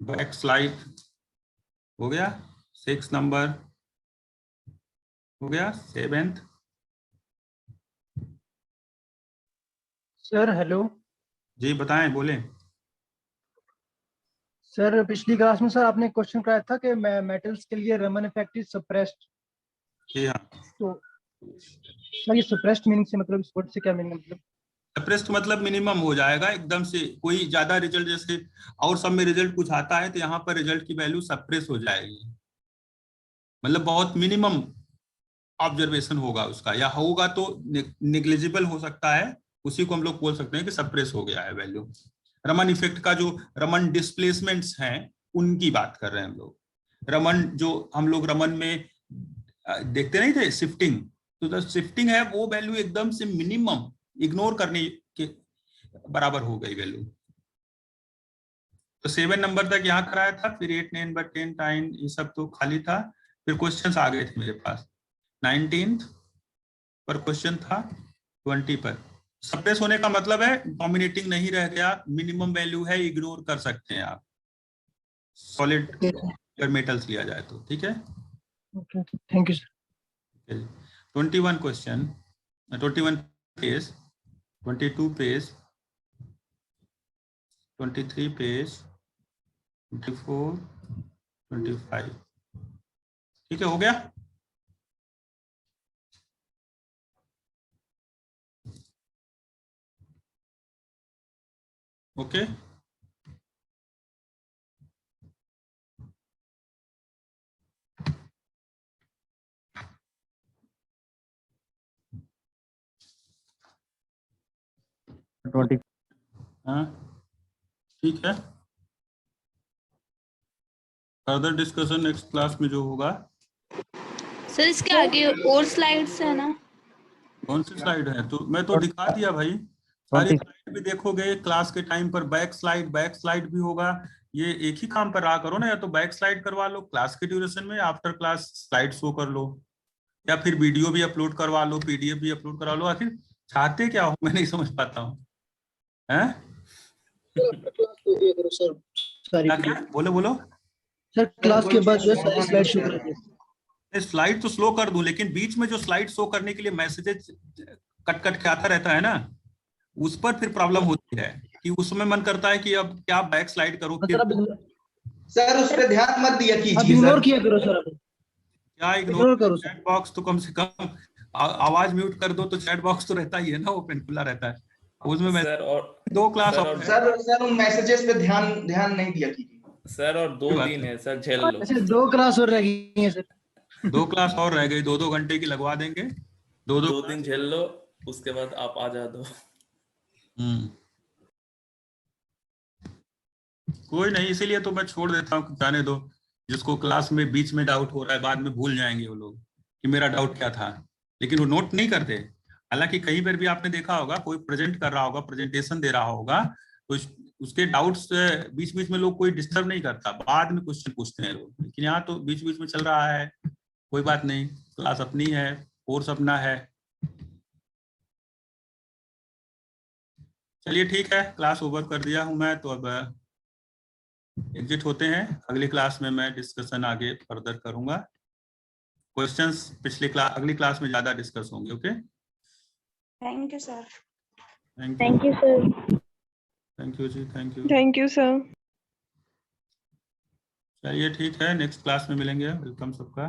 बैक स्लाइड हो गया, 6 नंबर हो गया, 7th। Sir hello. जी बताएं, बोलें। सर पिछली क्लास में सर आपने क्वेश्चन कराया था कि मेटल्स के लिए रमन इफेक्ट इज सप्रेस्ड। जी हाँ। तो सर ये सप्रेस्ड मीनिंग से मतलब इस वर्ड से क्या मीनिंग मतलब? सप्रेस्ड मतलब मिनिमम हो जाएगा एकदम से, कोई ज्यादा रिजल्ट जैसे और सब में रिजल्ट कुछ आता है तो यहाँ पर रिजल्ट की वैल्यू सप्रेस हो जाएगी, मतलब बहुत मिनिमम ऑब्जर्वेशन होगा उसका, या होगा तो निग्लिजिबल हो सकता है, उसी को हम लोग बोल सकते हैं कि सप्रेस हो गया है वैल्यू। रमन इफेक्ट का जो रमन डिस्प्लेसमेंट्स हैं उनकी बात कर रहे हैं हम लोग। रमन जो हम लोग रमन में देखते नहीं थे शिफ्टिंग, तो जो शिफ्टिंग है वो वैल्यू एकदम से मिनिमम इग्नोर करने के बराबर हो गई वैल्यू। तो 7 नंबर तक यहाँ कराया था, फिर 8, 9, 10, 9 ये सब तो खाली था, फिर क्वेश्चंस आ गए थे मेरे पास। 19th पर क्वेश्चन था, 20 पर। सप्रेस होने का मतलब है डोमिनेटिंग नहीं रह गया, मिनिमम वैल्यू है, इग्नोर कर सकते हैं आप, सॉलिड अगर मेटल्स लिया जाए तो। ठीक है, okay, thank you sir. 21 question, 21 page, 22 page, 23 page, 24, 25। ठीक है, हो गया। ओके हाँ ठीक है, फर्दर डिस्कशन नेक्स्ट क्लास में जो होगा। सर इसके आगे और स्लाइड्स है ना? कौन सी स्लाइड है? तो मैं तो दिखा दिया भाई, सारी स्लाइड भी देखोगे क्लास के टाइम पर। बैक स्लाइड भी होगा, ये एक ही काम पर रहा करो ना, या तो बैक स्लाइड करवा लो क्लास के ड्यूरेशन में, आफ्टर क्लास स्लाइड शो कर लो, या फिर वीडियो भी अपलोड करवा लो, PDF भी अपलोड करा लो। आखिर चाहते क्या हो, मैं नहीं समझ पाता हूँ। क्या बोलो सर क्लास के बाद जो सारी स्लाइड शो कर दीजिए। स्लाइड तो स्लो कर दूं, लेकिन बीच में जो स्लाइड शो करने के लिए मैसेजेस कट के आता रहता है ना, उस पर फिर प्रॉब्लम होती है कि उसमें मन करता है कि अब क्या बैक स्लाइड करो। सर उस पर ध्यान मत दिया कीजिए, इग्नोर किया करो सर। क्या इग्नोर करो? चैट बॉक्स तो कम से कम आवाज म्यूट कर दो, तो चैट बॉक्स तो रहता ही है ना, ओपन खुला रहता है उसमें। मैं सर और 2 क्लास सर उन मैसेजेस पे ध्यान नहीं दिया कीजिए सर, और 2 दिन है सर, झेल लो। अच्छा 2 क्लास और रह गई है सर। 2 क्लास और रह गई, 2 घंटे की लगवा देंगे। 2 दिन झेल लो, उसके बाद आप आ जा दो। कोई नहीं, इसीलिए तो मैं छोड़ देता हूँ, जाने दो। जिसको क्लास में बीच में डाउट हो रहा है, बाद में भूल जाएंगे वो लोग कि मेरा डाउट क्या था, लेकिन वो नोट नहीं करते। हालांकि कहीं पर भी आपने देखा होगा, कोई प्रेजेंट कर रहा होगा, प्रेजेंटेशन दे रहा होगा, तो उसके डाउट्स बीच बीच में लोग कोई डिस्टर्ब नहीं करता, बाद में क्वेश्चन पूछते हैं लोग। लेकिन यहाँ तो बीच बीच में चल रहा है, कोई बात नहीं, क्लास अपनी है, कोर्स अपना है। चलिए ठीक है, क्लास ओवर कर दिया हूं मैं, तो अब एग्जिट होते हैं। अगली क्लास में मैं डिस्कशन आगे फर्दर करूंगा। क्वेश्चंस अगली क्लास में ज्यादा डिस्कस होंगे। Okay, thank you sir. Thank you sir. Thank you ji, thank you. Thank you sir. चलिए ठीक है, नेक्स्ट क्लास में मिलेंगे। वेलकम सबका।